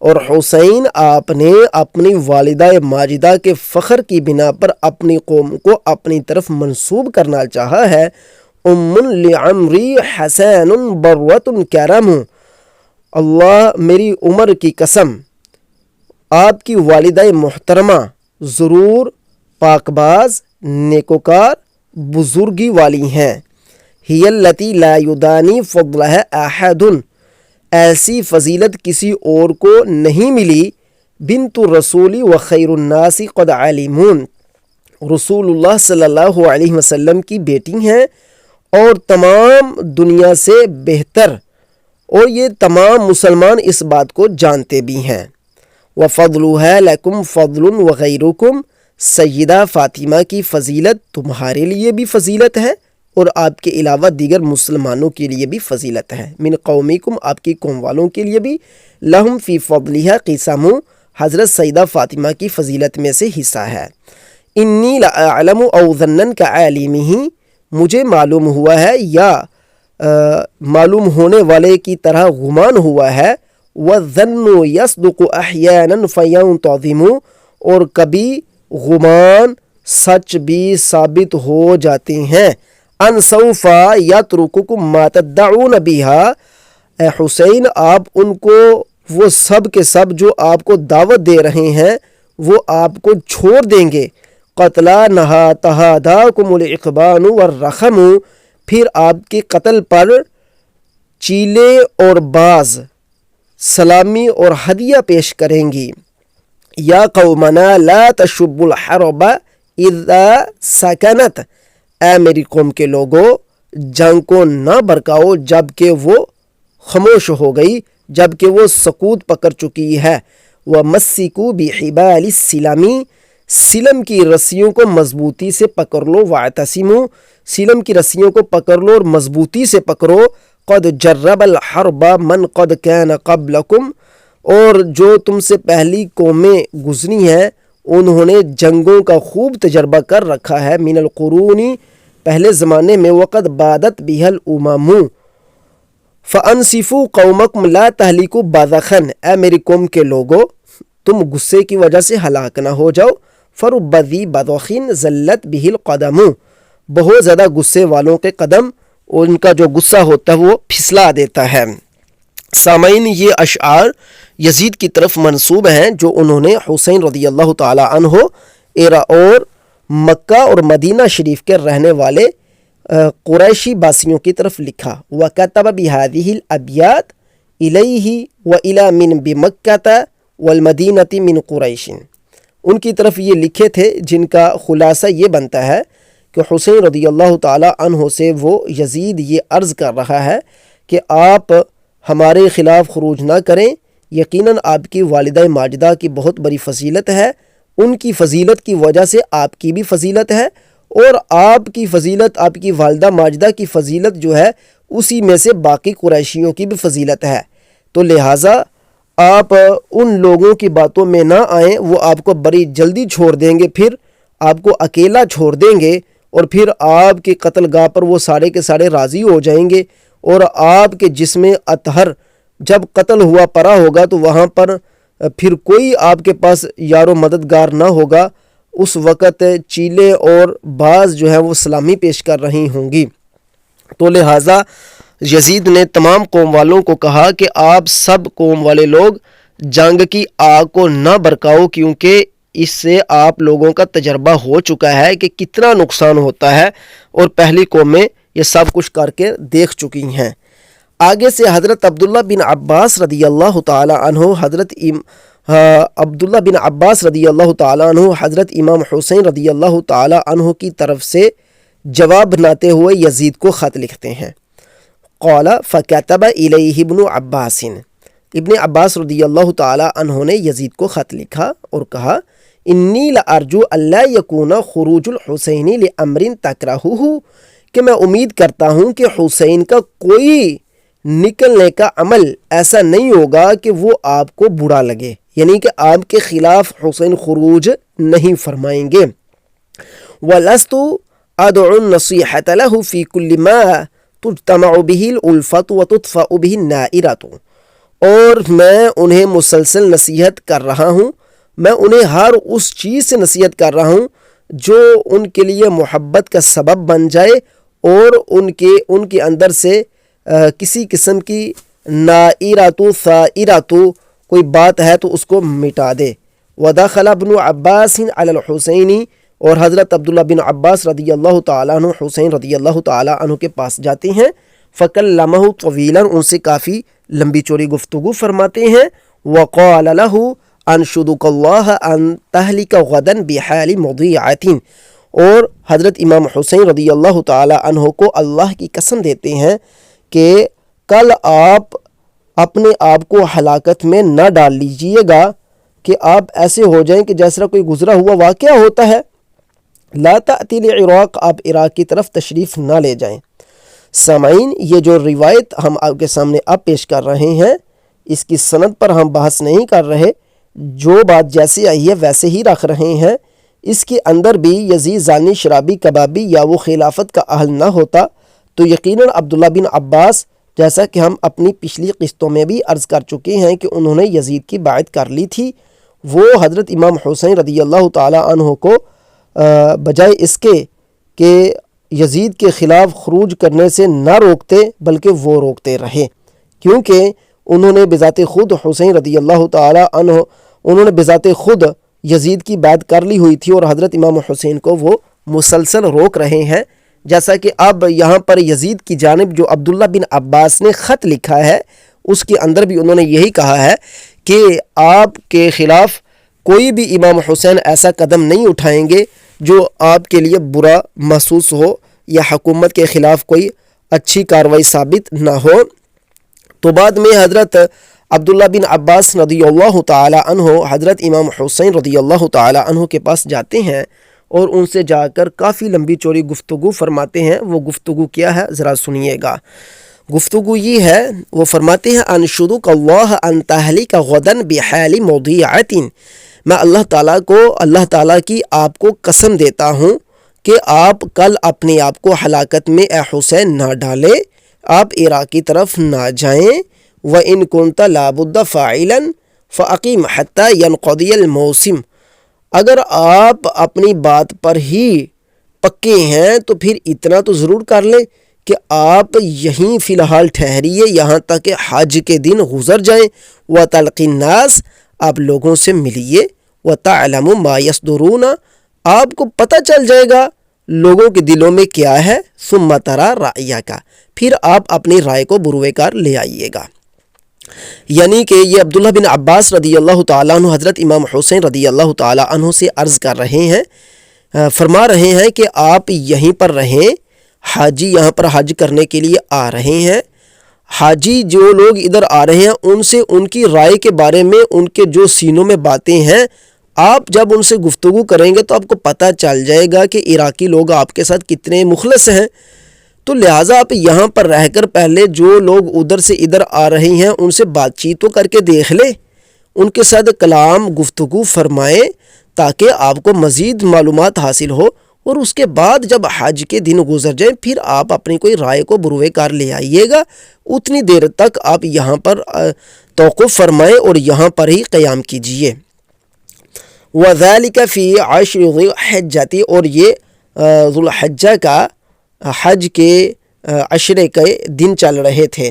Speaker 1: اور حسین آپ نے اپنی والدہ ماجدہ کے فخر کی بنا پر اپنی قوم کو اپنی طرف منسوب کرنا چاہا ہے۔ ام لعمری حسین بروۃ کرم، اللہ میری عمر کی قسم، آپ کی والدہ محترمہ ضرور پاک باز، نیکوکار، بزرگی والی ہیں۔ ہی التی لا یدانی فضلہ احد، ایسی فضیلت کسی اور کو نہیں ملی۔ بنت الرسول و خیر الناس قد علمون، رسول اللہ صلی اللہ علیہ وسلم کی بیٹی ہیں اور تمام دنیا سے بہتر، اور یہ تمام مسلمان اس بات کو جانتے بھی ہیں۔ وَفَضْلُهَا لَكُمْ فَضْلٌ وَغَيْرُكُمْ، سیدہ فاطمہ کی فضیلت تمہارے لیے بھی فضیلت ہے اور آپ کے علاوہ دیگر مسلمانوں کے لیے بھی فضیلت ہے۔ من قومیکم، آپ کی قوم والوں کے لیے بھی۔ لہم فی فضلہا قسم، حضرت سیدہ فاطمہ کی فضیلت میں سے حصہ ہے۔ انی لأعلم او ظنن کعالمہ، مجھے معلوم ہوا ہے یا معلوم ہونے والے کی طرح گمان ہوا ہے۔ والظن یصدق احیانا فینتظم، اور کبھی گمان سچ بھی ثابت ہو جاتے ہیں۔ ان سوف یترککم ما تدعون بہا، اے حسین آپ ان کو وہ سب کے سب جو آپ کو دعوت دے رہے ہیں وہ آپ کو چھوڑ دیں گے۔ قتلا نہا تہاداکم الاقبان والرخم، پھر آپ کے قتل پر چیلے اور باز سلامی اور ہدیہ پیش کریں گی۔ یا قومنا لا تشبوا الحرب اذا سکنت، اے میری قوم کے لوگوں جنگ کو نہ برکاؤ جب کہ وہ خاموش ہو گئی، جب کہ وہ سکوت پکڑ چکی ہے۔ وَمَسِّكُوا بِحِبَالِ السِّلَمِ، سلم کی رسیوں کو مضبوطی سے پکڑ لو۔ وَاعْتَصِمُوا، سلم کی رسیوں کو پکڑ لو اور مضبوطی سے پکڑو۔ قد جرب الحرب من قد كان قبلكم، اور جو تم سے پہلی قومیں گزری ہیں انہوں نے جنگوں کا خوب تجربہ کر رکھا ہے۔ من القرون، پہلے زمانے میں۔ وقد بادت بها الامم فانصفوا قومکم لا تہلکوا بذخا، اے میری قوم کے لوگو تم غصے کی وجہ سے ہلاک نہ ہو جاؤ۔ فرب ذی بذخ زلت به القدم، بہت زیادہ غصے والوں کے قدم ان کا جو غصہ ہوتا ہے وہ پھسلا دیتا ہے۔ سامعین، یہ اشعار یزید کی طرف منسوب ہیں جو انہوں نے حسین رضی اللہ تعالی عنہ اور مکہ اور مدینہ شریف کے رہنے والے قریشی باسیوں کی طرف لکھا۔ وَكَتَبَ بِهَذِهِ الْأَبْيَاتِ إِلَيْهِ وَإِلَى مِن بِمَكَّةَ وَالْمَدِينَةِ مِن قُرَيْشٍ، ان کی طرف یہ لکھے تھے جن کا خلاصہ یہ بنتا ہے کہ حسین رضی اللہ تعالی عنہ سے وہ یزید یہ عرض کر رہا ہے کہ آپ ہمارے خلاف خروج نہ کریں، یقیناً آپ کی والدہ ماجدہ کی بہت بڑی فضیلت ہے، ان کی فضیلت کی وجہ سے آپ کی بھی فضیلت ہے، اور آپ کی فضیلت، آپ کی والدہ ماجدہ کی فضیلت جو ہے اسی میں سے باقی قریشیوں کی بھی فضیلت ہے، تو لہٰذا آپ ان لوگوں کی باتوں میں نہ آئیں، وہ آپ کو بڑی جلدی چھوڑ دیں گے، پھر آپ کو اکیلا چھوڑ دیں گے، اور پھر آپ کے قتل گاہ پر وہ سارے کے سارے راضی ہو جائیں گے، اور آپ کے جسم اطہر جب قتل ہوا پڑا ہوگا تو وہاں پر پھر کوئی آپ کے پاس یار و مددگار نہ ہوگا، اس وقت چیلے اور باز جو ہے وہ سلامی پیش کر رہی ہوں گی۔ تو لہٰذا یزید نے تمام قوم والوں کو کہا کہ آپ سب قوم والے لوگ جنگ کی آگ کو نہ بھڑکاؤ، کیونکہ اس سے آپ لوگوں کا تجربہ ہو چکا ہے کہ کتنا نقصان ہوتا ہے، اور پہلی قومیں یہ سب کچھ کر کے دیکھ چکی ہیں۔ آگے سے حضرت عبداللہ بن عباس رضی اللہ تعالی عنہ، حضرت عبداللہ بن عباس رضی اللہ تعالیٰ عنہ حضرت امام حسین رضی اللہ تعالیٰ عنہ کی طرف سے جواب بناتے ہوئے یزید کو خط لکھتے ہیں۔ قال فکتب الیہ ابن عباس، ابن عباس رضی اللہ تعالیٰ عنہ نے یزید کو خط لکھا اور کہا انی لارجو الا یکون خروج الحسین لامر تکرہہ، کہ میں امید کرتا ہوں کہ حسین کا کوئی نکلنے کا عمل ایسا نہیں ہوگا کہ وہ آپ کو برا لگے، یعنی کہ آپ کے خلاف حسین خروج نہیں فرمائیں گے۔ وَلَسْتُ أَدْعُ النَّصِيحَةَ لَهُ فِي كُلِّ مَا تُجْتَمَعُ بِهِ الْأُلْفَةُ وَتُطْفَأُ بِهِ النَّائِرَةُ، اور میں انہیں مسلسل نصیحت کر رہا ہوں، میں انہیں ہر اس چیز سے نصیحت کر رہا ہوں جو ان کے لیے محبت کا سبب بن جائے اور ان کے اندر سے کسی قسم کی نائراتو ثائراتو کوئی بات ہے تو اس کو مٹا دے۔ ودخل ابن عباس علی الحسین، اور حضرت عبداللہ بن عباس رضی اللہ تعالیٰ عنہ حسین رضی اللہ تعالیٰ عنہ کے پاس جاتے ہیں۔ فکلمہ طویلا، ان سے کافی لمبی چوڑی گفتگو فرماتے ہیں۔ وقال له انشدک اللہ ان تہلک غدا بحال مضیعۃ، اور حضرت امام حسین رضی اللہ تعالیٰ عنہ کو اللہ کی قسم دیتے ہیں کہ کل آپ اپنے آپ کو ہلاکت میں نہ ڈال لیجئے گا کہ آپ ایسے ہو جائیں کہ جیسا کوئی گزرا ہوا واقعہ ہوتا ہے۔ لا تأتی العراق، آپ عراق کی طرف تشریف نہ لے جائیں۔ سامعین، یہ جو روایت ہم آپ کے سامنے اب پیش کر رہے ہیں، اس کی سند پر ہم بحث نہیں کر رہے، جو بات جیسے آئی ہے ویسے ہی رکھ رہے ہیں۔ اس کے اندر بھی یزید زانی شرابی کبابی یا وہ خلافت کا اہل نہ ہوتا تو یقیناً عبداللہ بن عباس، جیسا کہ ہم اپنی پچھلی قسطوں میں بھی عرض کر چکے ہیں کہ انہوں نے یزید کی بیعت کر لی تھی، وہ حضرت امام حسین رضی اللہ تعالیٰ عنہ کو بجائے اس کے کہ یزید کے خلاف خروج کرنے سے نہ روکتے بلکہ وہ روکتے رہے، کیونکہ انہوں نے بذات خود حسین رضی اللہ تعالیٰ عنہ انہوں نے بذات خود یزید کی بیعت کر لی ہوئی تھی اور حضرت امام حسین کو وہ مسلسل روک رہے ہیں۔ جیسا کہ اب یہاں پر یزید کی جانب جو عبداللہ بن عباس نے خط لکھا ہے، اس کے اندر بھی انہوں نے یہی کہا ہے کہ آپ کے خلاف کوئی بھی امام حسین ایسا قدم نہیں اٹھائیں گے جو آپ کے لیے برا محسوس ہو یا حکومت کے خلاف کوئی اچھی کارروائی ثابت نہ ہو۔ تو بعد میں حضرت عبداللہ بن عباس رضی اللہ تعالی عنہ حضرت امام حسین رضی اللہ تعالی عنہ کے پاس جاتے ہیں اور ان سے جا کر کافی لمبی چوڑی گفتگو فرماتے ہیں۔ وہ گفتگو کیا ہے ذرا سنیے گا۔ گفتگو یہ ہے، وہ فرماتے ہیں انشدک اللہ ان تہلک غدا بحال مضیعۃ، میں اللہ تعالیٰ کی آپ کو قسم دیتا ہوں کہ آپ کل اپنے آپ کو ہلاکت میں اے حسین نہ ڈالیں، آپ عراق کی طرف نہ جائیں۔ وَإِن كُنْتَ لَا بُدَّ فَاعِلًا فَأَقِيمْ حَتَّى يَنْقَضِيَ الْمَوْسِمُ، اگر آپ اپنی بات پر ہی پکے ہیں تو پھر اتنا تو ضرور کر لیں کہ آپ یہیں فی الحال ٹھہریے یہاں تک کہ حج کے دن گزر جائیں۔ وَتَلْقِ النَّاسَ، آپ لوگوں سے ملیے۔ وَتَعْلَمُ مَا يَصْدُرُونَ، آپ کو پتہ چل جائے گا لوگوں کے دلوں میں کیا ہے۔ ثُمَّ تَرَى رَأْيَكَ، پھر آپ اپنی رائے کو بروئے کار لے آئیے گا۔ یعنی کہ یہ عبداللہ بن عباس رضی اللہ تعالیٰ عنہ حضرت امام حسین رضی اللہ تعالیٰ عنہ سے عرض کر رہے ہیں، فرما رہے ہیں کہ آپ یہیں پر رہیں، حاجی یہاں پر حج کرنے کے لیے آ رہے ہیں، حاجی جو لوگ ادھر آ رہے ہیں ان سے ان کی رائے کے بارے میں ان کے جو سینوں میں باتیں ہیں، آپ جب ان سے گفتگو کریں گے تو آپ کو پتہ چل جائے گا کہ عراقی لوگ آپ کے ساتھ کتنے مخلص ہیں۔ تو لہٰذا آپ یہاں پر رہ کر پہلے جو لوگ ادھر سے ادھر آ رہے ہیں ان سے بات چیت تو کر کے دیکھ لیں، ان کے ساتھ کلام گفتگو فرمائیں تاکہ آپ کو مزید معلومات حاصل ہو، اور اس کے بعد جب حج کے دن گزر جائیں پھر آپ اپنی کوئی رائے کو بروئے کار لے آئیے گا۔ اتنی دیر تک آپ یہاں پر توقف فرمائیں اور یہاں پر ہی قیام کیجئے۔ وَذَلِكَ فِي عَشْرِ ذِي الْحِجَّةِ، اور یہ ذو الحجہ کا حج کے عشرے کے دن چل رہے تھے۔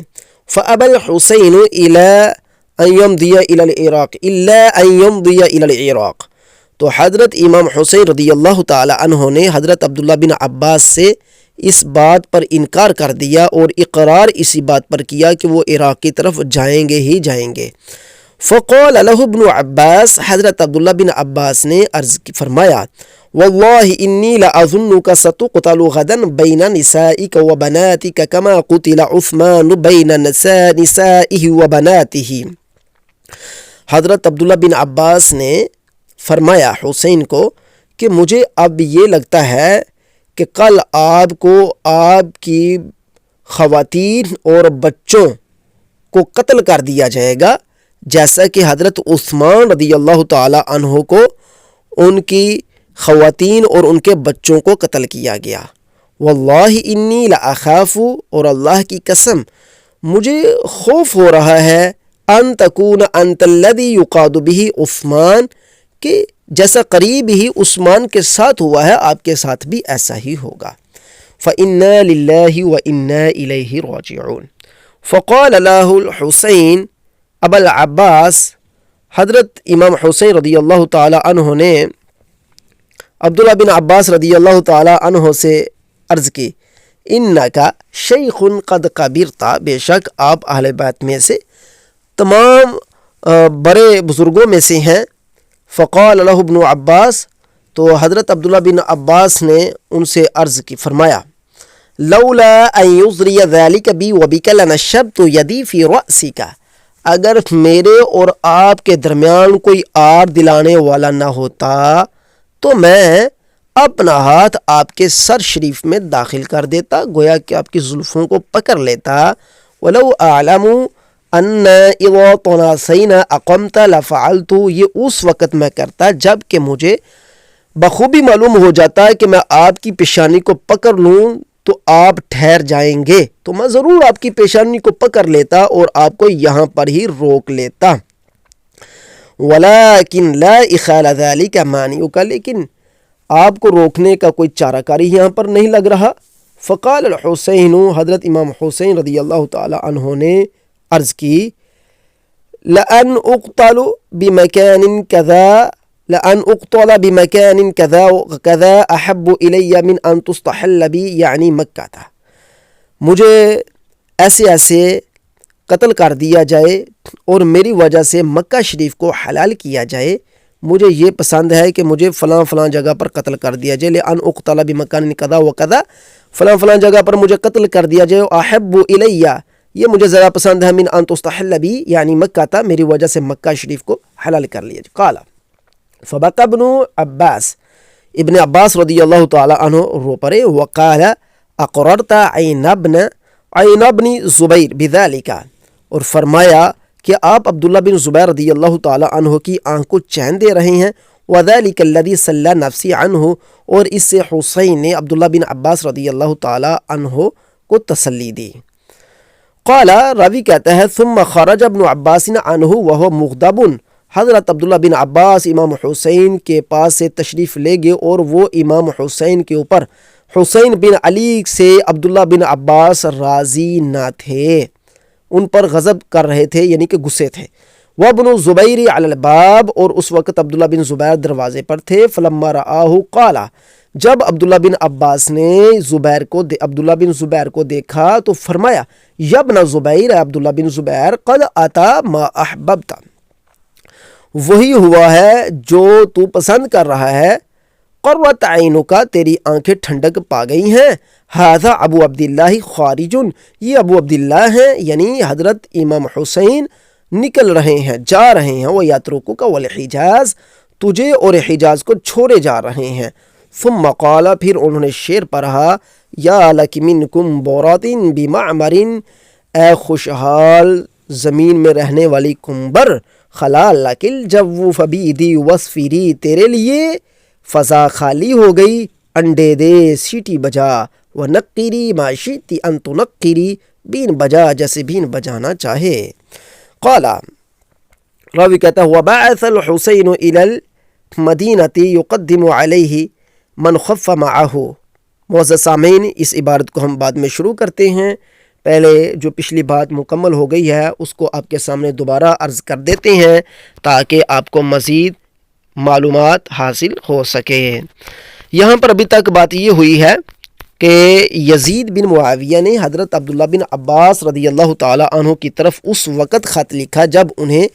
Speaker 1: فَأَبَى الْحُسَيْنُ إِلَىٰ أَن يَمْضِيَ إِلَى الْعِرَاقِ إِلَّا أَن يَمْضِيَ إِلَى الْعِرَاقِ، تو حضرت امام حسین رضی اللہ تعالی عنہ نے حضرت عبداللہ بن عباس سے اس بات پر انکار کر دیا اور اقرار اسی بات پر کیا کہ وہ عراق کی طرف جائیں گے ہی جائیں گے۔ فقال له ابن عباس، حضرت عبداللہ بن عباس نے عرض فرمایا، واللہ انی لأظنک ستقتل غدا بین نسائک و بناتک کما قتل عثمان بین نسائہ و بناتہ۔ حضرت عبداللہ بن عباس نے فرمایا حسین کو کہ مجھے اب یہ لگتا ہے کہ کل آپ کو آپ کی خواتین اور بچوں کو قتل کر دیا جائے گا، جیسا کہ حضرت عثمان رضی اللہ تعالی عنہ کو ان کی خواتین اور ان کے بچوں کو قتل کیا گیا۔ واللہ انی لاخاف، اور اللہ کی قسم مجھے خوف ہو رہا ہے، ان تکون انت الذی یقاد بہ عثمان، کہ جیسا قریب ہی عثمان کے ساتھ ہوا ہے آپ کے ساتھ بھی ایسا ہی ہوگا۔ فإنا للہ وإنا الیہ راجعون۔ فقال له الحسین، ابو العباس حضرت امام حسین رضی اللہ تعالی عنہ نے عبداللہ بن عباس رضی اللہ تعالی عنہ سے عرض کی، انکا شیخ قد کبرت، بے شک آپ اہل بیت میں سے تمام بڑے بزرگوں میں سے ہیں۔ فقال له ابن عباس، تو حضرت عبداللہ بن عباس نے ان سے عرض کی، فرمایا، لولا ان یضری ذلک بی وبک لنشبت یدی فی رأسک، اگر میرے اور آپ کے درمیان کوئی آر دلانے والا نہ ہوتا تو میں اپنا ہاتھ آپ کے سر شریف میں داخل کر دیتا، گویا کہ آپ کی زلفوں کو پکڑ لیتا۔ ولو اعلم ان اذا تناسینا اقمت لفعلت، یہ اس وقت میں کرتا جب کہ مجھے بخوبی معلوم ہو جاتا ہے کہ میں آپ کی پیشانی کو پکڑ لوں تو آپ ٹھہر جائیں گے، تو میں ضرور آپ کی پیشانی کو پکڑ لیتا اور آپ کو یہاں پر ہی روک لیتا۔ ولیکن لا اخال ذلک مانعک، لیکن آپ کو روکنے کا کوئی چارہ کاری یہاں پر نہیں لگ رہا۔ فقال الحسین، حضرت امام حسین رضی اللہ تعالی عنہ نے عرض کی، لأن اقتل بمکان کذا لأن اقتل بمکان کذا وکذا احب الی من ان تستحل بی، یعنی مکہ تھا، مجھے ایسے ایسے قتل کر دیا جائے اور میری وجہ سے مکہ شریف کو حلال کیا جائے، مجھے یہ پسند ہے کہ مجھے فلاں فلاں جگہ پر قتل کر دیا جائے، لأن اقتل بمکان کذا وکذا، فلاں فلاں جگہ پر مجھے قتل کر دیا جائے، احب الی، یہ مجھے ذرا پسند ہے، من ان تستحل بی، یعنی مکہ تھا، میری وجہ سے مکہ شریف کو حلال کر لیا جائے۔ قال فبکى ابن عباس، ابن عباس رضی اللہ تعالی عنہ رو پڑے، وقال اقررت عین ابن زبیر بذلك، اور فرمایا کہ آپ عبداللہ بن زبیر رضی اللہ تعالی عنہ کی آنکھ کو چین دے رہے ہیں، وذلك الذي صلى نفسی عنہ، اور اس سے حسین نے عبداللہ بن عباس رضی اللہ تعالی عنہ کو تسلی دی۔ قال، راوی کہتا ہے، ثم خرج ابن عباس عنہ وهو مغضب، حضرت عبداللہ بن عباس امام حسین کے پاس سے تشریف لے گئے اور وہ امام حسین کے اوپر حسین بن علی سے عبداللہ بن عباس راضی نہ تھے، ان پر غضب کر رہے تھے، یعنی کہ غصے تھے۔ وابن الزبیر علی الباب، اور اس وقت عبداللہ بن زبیر دروازے پر تھے۔ فلما رآہ قال، جب عبداللہ بن عباس نے عبداللہ بن زبیر کو دیکھا تو فرمایا، یا ابن زبیر، عبداللہ بن زبیر، قد آتا ما احببت، وہی ہوا ہے جو تو پسند کر رہا ہے، قرۃ عینک، تیری آنکھیں ٹھنڈک پا گئی ہیں، ھذا ابو عبداللہ خارج، یہ ابو عبداللہ ہیں، یعنی حضرت امام حسین نکل رہے ہیں، جا رہے ہیں، وہ یترکک والحجاز، تجھے اور حجاز کو چھوڑے جا رہے ہیں۔ ثم قال، پھر انہوں نے شعر پڑھا، یا لک منکم بورات بمعمر، اے خوشحال زمین میں رہنے والی کمبر، خلا لکل جو فبیدی وصفری، تیرے لیے فضا خالی ہو گئی، انڈے دے سیٹی بجا، ونقری ما شئتی ان تنقری، بین بجا جیسے بین بجانا چاہے۔ قال، راوی کہتا ہے، وبعث الحسین الی المدینۃ یقدم علیہ من خف معہ۔ معزز سامعین، اس عبارت کو ہم بعد میں شروع کرتے ہیں، پہلے جو پچھلی بات مکمل ہو گئی ہے اس کو آپ کے سامنے دوبارہ عرض کر دیتے ہیں تاکہ آپ کو مزید معلومات حاصل ہو سکے۔ یہاں پر ابھی تک بات یہ ہوئی ہے کہ یزید بن معاویہ نے حضرت عبداللہ بن عباس رضی اللہ تعالی عنہ کی طرف اس وقت خط لکھا جب انہیں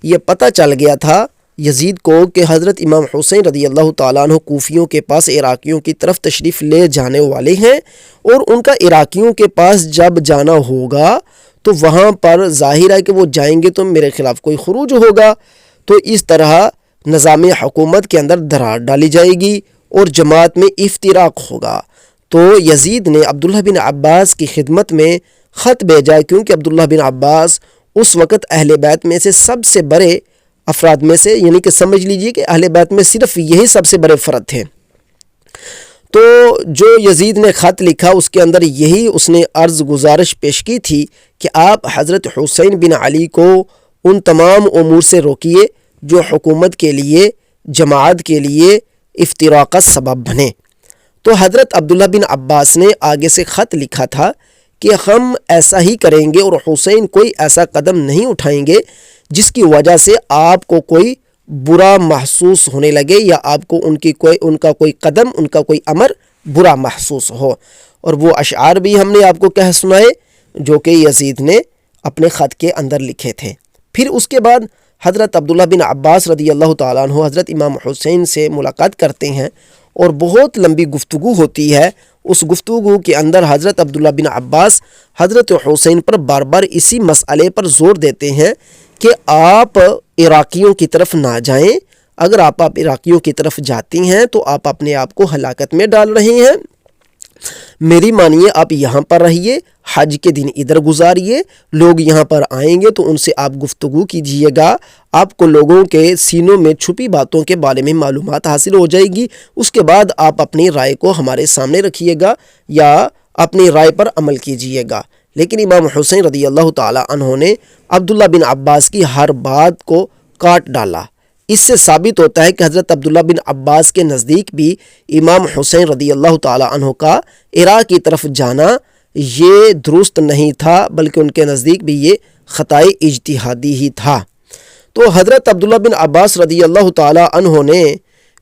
Speaker 1: یہ پتہ چل گیا تھا یزید کو کہ حضرت امام حسین رضی اللہ تعالیٰ عنہ کوفیوں کے پاس عراقیوں کی طرف تشریف لے جانے والے ہیں، اور ان کا عراقیوں کے پاس جب جانا ہوگا تو وہاں پر ظاہر ہے کہ وہ جائیں گے تو میرے خلاف کوئی خروج ہوگا، تو اس طرح نظام حکومت کے اندر درار ڈالی جائے گی اور جماعت میں افتراق ہوگا۔ تو یزید نے عبداللہ بن عباس کی خدمت میں خط بھیجا، کیونکہ عبداللہ بن عباس اس وقت اہل بیت میں سے سب سے بڑے افراد میں سے، یعنی کہ سمجھ لیجئے کہ اہل بیت میں صرف یہی سب سے بڑے فرد تھے۔ تو جو یزید نے خط لکھا اس کے اندر یہی اس نے عرض گزارش پیش کی تھی کہ آپ حضرت حسین بن علی کو ان تمام امور سے روکیے جو حکومت کے لیے، جماعت کے لیے افتراق کا سبب بنے۔ تو حضرت عبداللہ بن عباس نے آگے سے خط لکھا تھا کہ ہم ایسا ہی کریں گے اور حسین کوئی ایسا قدم نہیں اٹھائیں گے جس کی وجہ سے آپ کو کوئی برا محسوس ہونے لگے یا آپ کو ان کا کوئی قدم، ان کا کوئی امر برا محسوس ہو۔ اور وہ اشعار بھی ہم نے آپ کو کہہ سنائے جو کہ یزید نے اپنے خط کے اندر لکھے تھے۔ پھر اس کے بعد حضرت عبداللہ بن عباس رضی اللہ تعالیٰ عنہ حضرت امام حسین سے ملاقات کرتے ہیں اور بہت لمبی گفتگو ہوتی ہے۔ اس گفتگو کے اندر حضرت عبداللہ بن عباس حضرت حسین پر بار بار اسی مسئلے پر زور دیتے ہیں کہ آپ عراقیوں کی طرف نہ جائیں، اگر آپ عراقیوں کی طرف جاتی ہیں تو آپ اپنے آپ کو ہلاکت میں ڈال رہے ہیں، میری مانیے آپ یہاں پر رہیے، حج کے دن ادھر گزاریے، لوگ یہاں پر آئیں گے تو ان سے آپ گفتگو کیجئے گا، آپ کو لوگوں کے سینوں میں چھپی باتوں کے بارے میں معلومات حاصل ہو جائے گی، اس کے بعد آپ اپنی رائے کو ہمارے سامنے رکھیے گا یا اپنی رائے پر عمل کیجئے گا۔ لیکن امام حسین رضی اللہ تعالی عنہ نے عبداللہ بن عباس کی ہر بات کو کاٹ ڈالا۔ اس سے ثابت ہوتا ہے کہ حضرت عبداللہ بن عباس کے نزدیک بھی امام حسین رضی اللہ تعالی عنہ کا عراق کی طرف جانا یہ درست نہیں تھا، بلکہ ان کے نزدیک بھی یہ خطائے اجتہادی ہی تھا۔ تو حضرت عبداللہ بن عباس رضی اللہ تعالی عنہ نے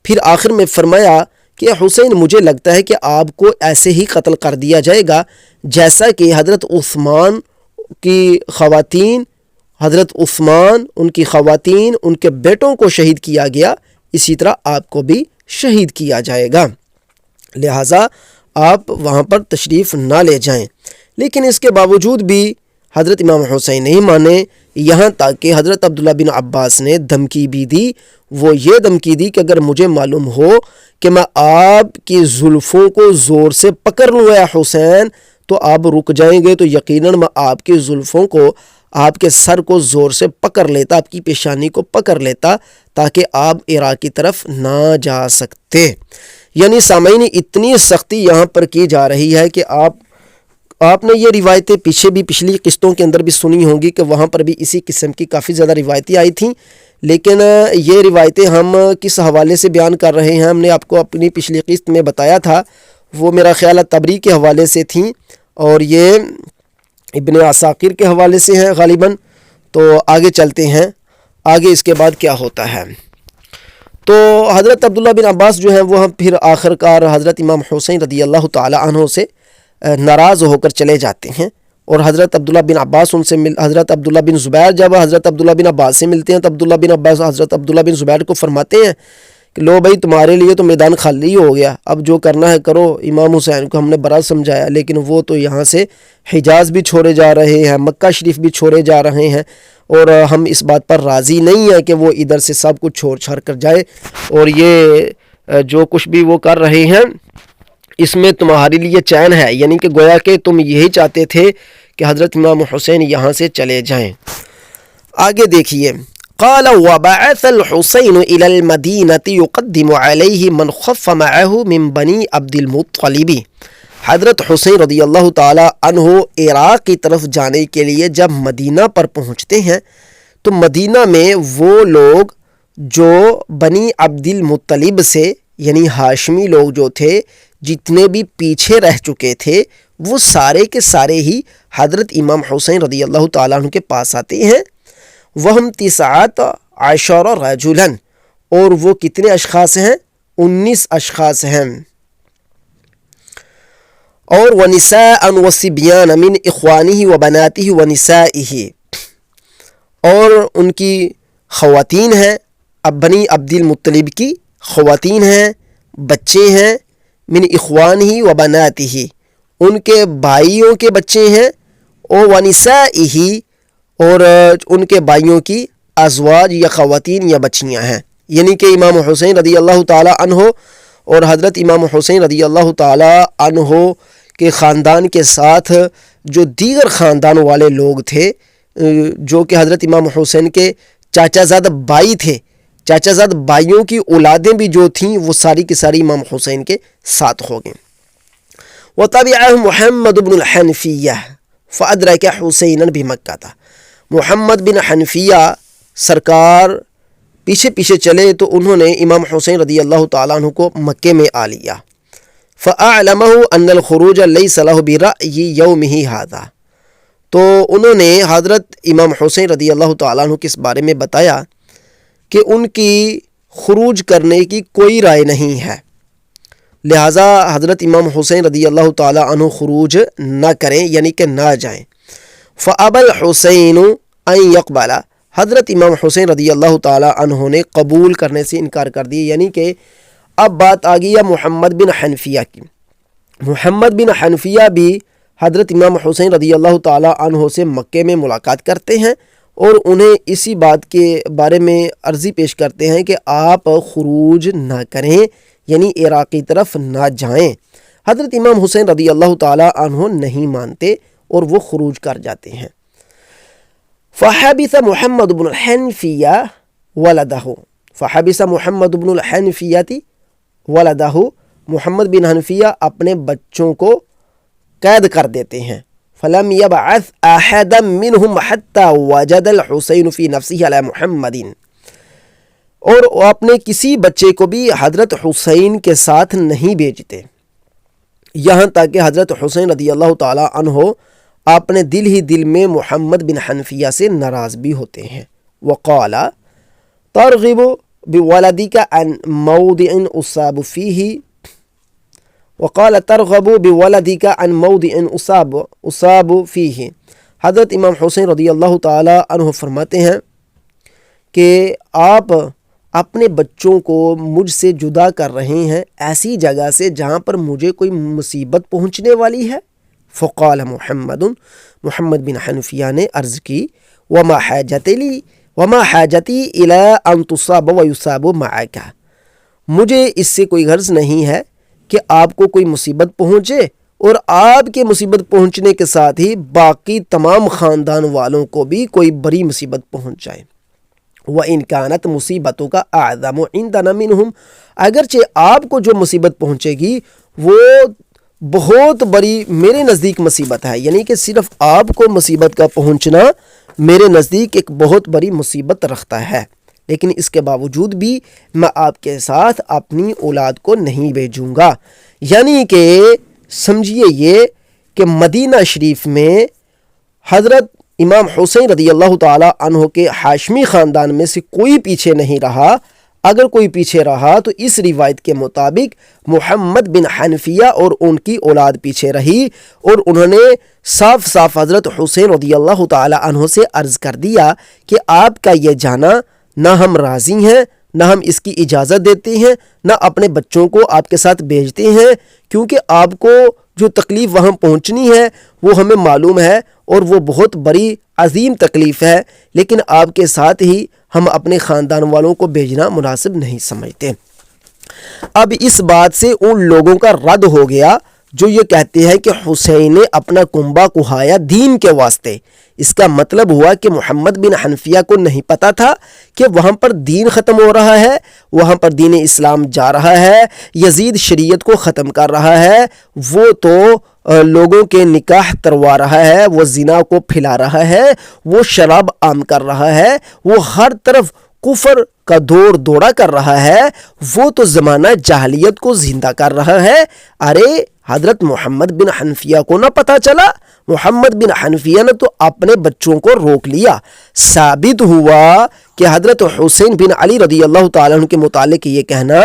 Speaker 1: پھر آخر میں فرمایا کہ حسین مجھے لگتا ہے کہ آپ کو ایسے ہی قتل کر دیا جائے گا جیسا کہ حضرت عثمان کی خواتین، ان کی خواتین، ان کے بیٹوں کو شہید کیا گیا، اسی طرح آپ کو بھی شہید کیا جائے گا، لہٰذا آپ وہاں پر تشریف نہ لے جائیں۔ لیکن اس کے باوجود بھی حضرت امام حسین نہیں مانے، یہاں تک کہ حضرت عبداللہ بن عباس نے دھمکی بھی دی۔ وہ یہ دھمکی دی کہ اگر مجھے معلوم ہو کہ میں آپ کی زلفوں کو زور سے پکڑ لوں اے حسین تو آپ رک جائیں گے، تو یقیناً میں آپ کی زلفوں کو، آپ کے سر کو زور سے پکڑ لیتا، آپ کی پیشانی کو پکڑ لیتا تاکہ آپ عراق کی طرف نہ جا سکتے۔ یعنی سامعین اتنی سختی یہاں پر کی جا رہی ہے کہ آپ نے یہ روایتیں پیچھے بھی پچھلی قسطوں کے اندر بھی سنی ہوں گی کہ وہاں پر بھی اسی قسم کی کافی زیادہ روایتیں آئی تھیں، لیکن یہ روایتیں ہم کس حوالے سے بیان کر رہے ہیں، ہم نے آپ کو اپنی پچھلی قسط میں بتایا تھا، وہ میرا خیال ہے تبری کے حوالے سے تھیں اور یہ ابن عساکر کے حوالے سے ہیں غالباً۔ تو آگے چلتے ہیں، آگے اس کے بعد کیا ہوتا ہے۔ تو حضرت عبداللہ بن عباس جو ہیں وہ پھر آخر کار حضرت امام حسین رضی اللہ تعالی عنہ سے ناراض ہو کر چلے جاتے ہیں، اور حضرت عبداللہ بن عباس حضرت عبداللہ بن زبیر جب حضرت عبداللہ بن عباس سے ملتے ہیں تو عبداللہ بن عباس حضرت عبداللہ بن زبیر کو فرماتے ہیں کہ لو بھائی تمہارے لیے تو میدان خالی ہو گیا، اب جو کرنا ہے کرو۔ امام حسین کو ہم نے بڑا سمجھایا لیکن وہ تو یہاں سے حجاز بھی چھوڑے جا رہے ہیں، مکہ شریف بھی چھوڑے جا رہے ہیں، اور ہم اس بات پر راضی نہیں ہیں کہ وہ ادھر سے سب کچھ چھوڑ چھاڑ کر جائے، اور یہ جو کچھ بھی وہ کر رہے ہیں اس میں تمہارے لیے چین ہے، یعنی کہ گویا کہ تم یہی چاہتے تھے کہ حضرت امام حسین یہاں سے چلے جائیں۔ آگے دیکھیے، قال وبعث الحسین الى المدینة يقدم علیہ من خف معه من بنی عبد المطلب۔ حضرت حسین رضی اللہ تعالی عنہ عراق کی طرف جانے کے لیے جب مدینہ پر پہنچتے ہیں تو مدینہ میں وہ لوگ جو بنی عبد المطلب سے، یعنی ہاشمی لوگ جو تھے، جتنے بھی پیچھے رہ چکے تھے، وہ سارے کے سارے ہی حضرت امام حسین رضی اللہ تعالیٰ عنہ کے پاس آتے ہیں۔ وہم 19 رجلا، اور وہ کتنے اشخاص ہیں؟ 19 اشخاص ہیں۔ اور ونساء وصبیان من اخوانہ و بناتہ و نسائہ، اور ان کی خواتین ہیں، بنی عبد المطلب کی خواتین ہیں، بچے ہیں، من اخوانہ و بناتہ، ان کے بھائیوں کے بچے ہیں، و نسائہ، اور ان کے بھائیوں کی ازواج یا خواتین یا بچیاں ہیں، یعنی کہ امام حسین رضی اللہ تعالی عنہ اور حضرت امام حسین رضی اللہ تعالی عنہ کے خاندان کے ساتھ جو دیگر خاندان والے لوگ تھے، جو کہ حضرت امام حسین کے چاچا زاد بھائی تھے، چاچا زاد بھائیوں کی اولادیں بھی جو تھیں وہ ساری کی ساری امام حسین کے ساتھ ہو گئیں۔ وَتَبِعَهُ محمد بن الحنفیہ فَأَدْرَكَ حُسَيْنًا بِمَكَّةَ، محمد بن حنفیہ سرکار پیچھے پیچھے چلے تو انہوں نے امام حسین رضی اللہ تعالیٰ عنہ کو مکے میں آ لیا۔ فَأَعْلَمَهُ أَنَّ الْخُرُوجَ لَيْسَ لَهُ بِرَأْيِ يَوْمِهِ هَذَا، تو انہوں نے حضرت امام حسین رضی اللہ تعالیٰ عنہ کے اس بارے میں بتایا کہ ان کی خروج کرنے کی کوئی رائے نہیں ہے، لہٰذا حضرت امام حسین رضی اللہ تعالیٰ عنہ خروج نہ کریں، یعنی کہ نہ جائیں۔ فَأَبَى الْحُسَيْنُ أَن يَقْبَلَ، حضرت امام حسین رضی اللہ تعالیٰ عنہ نے قبول کرنے سے انکار کر دیا، یعنی کہ اب بات آ گئی محمد بن حنفیہ کی۔ محمد بن حنفیہ بھی حضرت امام حسین رضی اللہ تعالیٰ عنہ سے مکے میں ملاقات کرتے ہیں اور انہیں اسی بات کے بارے میں عرضی پیش کرتے ہیں کہ آپ خروج نہ کریں، یعنی عراق کی طرف نہ جائیں۔ حضرت امام حسین رضی اللہ تعالیٰ عنہ نہیں مانتے اور وہ خروج کر جاتے ہیں۔ فَحَبِثَ محمد بن الحنفیہ وَلَدَهُ، فَحَبِثَ محمد بن الحنفیہ وَلَدَهُ، محمد بن حنفیہ اپنے بچوں کو قید کر دیتے ہیں۔ فَلَمْ يَبْعَثْ أَحَدًا مِّنْهُمْ حَتَّى وَجَدَ الْحُسَيْنُ فِي نَفْسِهِ عَلَى مُحَمَّدٍ، اور وہ اپنے کسی بچے کو بھی حضرت حسین کے ساتھ نہیں بھیجتے، یہاں تک کہ حضرت حسین رضی اللہ تعالیٰ عنہ اپنے دل ہی دل میں محمد بن حنفیہ سے ناراض بھی ہوتے ہیں۔ وَقَالَ تَرْغِبُ بِوَلَدِكَ عَنْ مَوْضِعٍ أُصَابُ فِيهِ، وَقَالَ تَرْغَبُ بِوَلَدِكَ عَنْ مَوْضِعٍ أُصَابُ فِيهِ، حضرت امام حسین رضی اللہ تعالیٰ عنہ فرماتے ہیں کہ آپ اپنے بچوں کو مجھ سے جدا کر رہے ہیں ایسی جگہ سے جہاں پر مجھے کوئی مصیبت پہنچنے والی ہے۔ فقال محمد بن حنفیہ نے عرض کی وما حاجتی الی ان تصاب ویصاب معک، مجھے اس سے کوئی غرض نہیں ہے کہ آپ کو کوئی مصیبت پہنچے اور آپ کے مصیبت پہنچنے کے ساتھ ہی باقی تمام خاندان والوں کو بھی کوئی بڑی مصیبت پہنچ جائے۔ وَإِن كَانَتْ مُصِيبَتُكَ أَعْظَمُ عِندَنَا مِنْهُمْ، اگرچہ آپ کو جو مصیبت پہنچے گی وہ بہت بڑی میرے نزدیک مصیبت ہے، یعنی کہ صرف آپ کو مصیبت کا پہنچنا میرے نزدیک ایک بہت بڑی مصیبت رکھتا ہے، لیکن اس کے باوجود بھی میں آپ کے ساتھ اپنی اولاد کو نہیں بھیجوں گا۔ یعنی کہ سمجھیے یہ کہ مدینہ شریف میں حضرت امام حسین رضی اللہ تعالیٰ عنہ کے ہاشمی خاندان میں سے کوئی پیچھے نہیں رہا، اگر کوئی پیچھے رہا تو اس روایت کے مطابق محمد بن حنفیہ اور ان کی اولاد پیچھے رہی، اور انہوں نے صاف صاف حضرت حسین رضی اللہ تعالیٰ عنہ سے عرض کر دیا کہ آپ کا یہ جانا نہ ہم راضی ہیں، نہ ہم اس کی اجازت دیتے ہیں، نہ اپنے بچوں کو آپ کے ساتھ بھیجتے ہیں، کیونکہ آپ کو جو تکلیف وہاں پہنچنی ہے وہ ہمیں معلوم ہے اور وہ بہت بڑی عظیم تکلیف ہے، لیکن آپ کے ساتھ ہی ہم اپنے خاندان والوں کو بھیجنا مناسب نہیں سمجھتے۔ اب اس بات سے ان لوگوں کا رد ہو گیا جو یہ کہتے ہیں کہ حسین نے اپنا کنبہ کھایا دین کے واسطے۔ اس کا مطلب ہوا کہ محمد بن حنفیہ کو نہیں پتا تھا کہ وہاں پر دین ختم ہو رہا ہے، وہاں پر دین اسلام جا رہا ہے، یزید شریعت کو ختم کر رہا ہے، وہ تو لوگوں کے نکاح کروا رہا ہے، وہ زنا کو پھیلا رہا ہے، وہ شراب عام کر رہا ہے، وہ ہر طرف کفر کا دوڑا کر رہا ہے، وہ تو زمانہ جاہلیت کو زندہ کر رہا ہے۔ ارے حضرت محمد بن حنفیہ کو نہ پتہ چلا؟ محمد بن حنفیہ نے تو اپنے بچوں کو روک لیا۔ ثابت ہوا کہ حضرت حسین بن علی رضی اللہ تعالیٰ عنہ کے متعلق یہ کہنا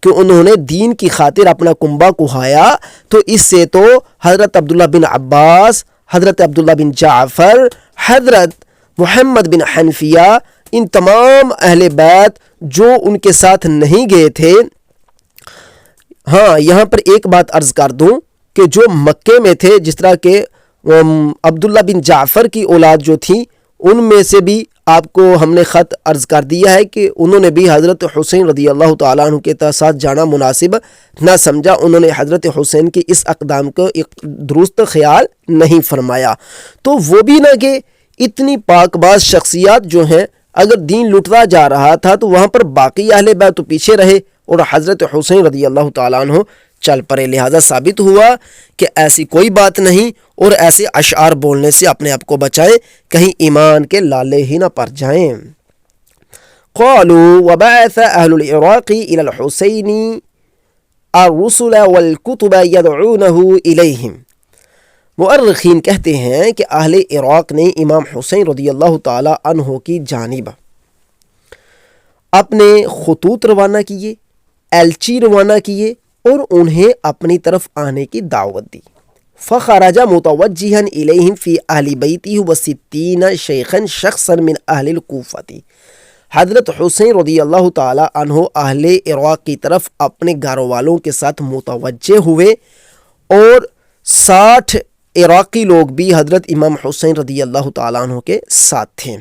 Speaker 1: کہ انہوں نے دین کی خاطر اپنا کنبہ کھایا، تو اس سے تو حضرت عبداللہ بن عباس، حضرت عبداللہ بن جعفر، حضرت محمد بن حنفیہ ان تمام اہل بیت جو ان کے ساتھ نہیں گئے تھے. ہاں یہاں پر ایک بات عرض کر دوں کہ جو مکے میں تھے، جس طرح کہ عبداللہ بن جعفر کی اولاد جو تھی، ان میں سے بھی آپ کو ہم نے خط عرض کر دیا ہے کہ انہوں نے بھی حضرت حسین رضی اللہ تعالیٰ عنہ کے ساتھ جانا مناسب نہ سمجھا. انہوں نے حضرت حسین کی اس اقدام کو درست خیال نہیں فرمایا. تو وہ بھی نہ کہ اتنی پاک باز شخصیات جو ہیں، اگر دین لٹتا جا رہا تھا تو وہاں پر باقی اہل بیت تو پیچھے رہے اور حضرت حسین رضی اللہ تعالیٰ عنہ چل پڑے. لہذا ثابت ہوا کہ ایسی کوئی بات نہیں، اور ایسے اشعار بولنے سے اپنے آپ کو بچائیں، کہیں ایمان کے لالے ہی نہ پڑ جائیں. قالوا وبعث اہل العراق الى الحسین الرسل والکتب یدعونه الیہم. مؤرخین کہتے ہیں کہ اہل عراق نے امام حسین رضی اللہ تعالی عنہ کی جانب اپنے خطوط روانہ کیے، ایلچی روانہ کیے اور انہیں اپنی طرف آنے کی دعوت دی. فخرج متوجہا الیہم فی اہل بیتہ و60 شیخا شخصا من اہل الکوفہ. حضرت حسین رضی اللہ تعالی عنہ اہل عراق کی طرف اپنے گھر والوں کے ساتھ متوجہ ہوئے، اور 60 عراقی لوگ بھی حضرت امام حسین رضی اللہ تعالیٰ عنہ کے ساتھ تھے.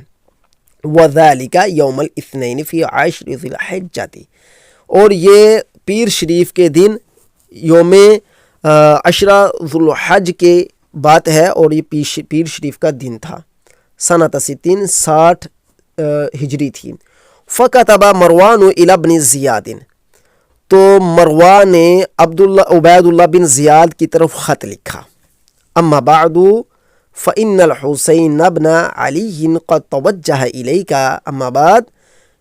Speaker 1: وَذَلِكَ يَوْمَ الْإِثْنَيْنِ فِي عَشْرِ ذِي الْحِجَّةِ. اور یہ پیر شریف کے دن یوم عشرہ ذو الحج کے بات ہے، اور یہ پیر شریف کا دن تھا. سنۃ 60 ہجری تھی. فَكَتَبَ مروان إِلَى ابْنِ زِيَادٍ. تو مروان نے عبید اللہ بن زیاد کی طرف خط لکھا. اما بعد فإن الحسین ابن علی قد توجہ الیک. اما بعد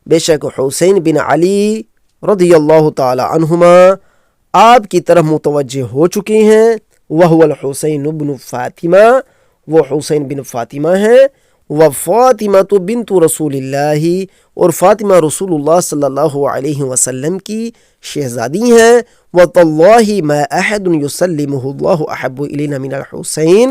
Speaker 1: بے شک حسین بن علی رضی اللہ تعالی عنہما آپ کی طرف متوجہ ہو چکے ہیں. وہو الحسین بن فاطمہ، وہ حسین بن فاطمہ ہیں. وفاطمۃ بنت رسول اللہ، اور فاطمہ رسول اللہ صلی اللہ علیہ وسلم کی شہزادی ہیں. وَتَاللَّهِ مَا أَحَدٌ يُسَلِّمُهُ اللَّهُ أَحَبُّ إِلَيْنَا مِنَ الْحُسَيْن.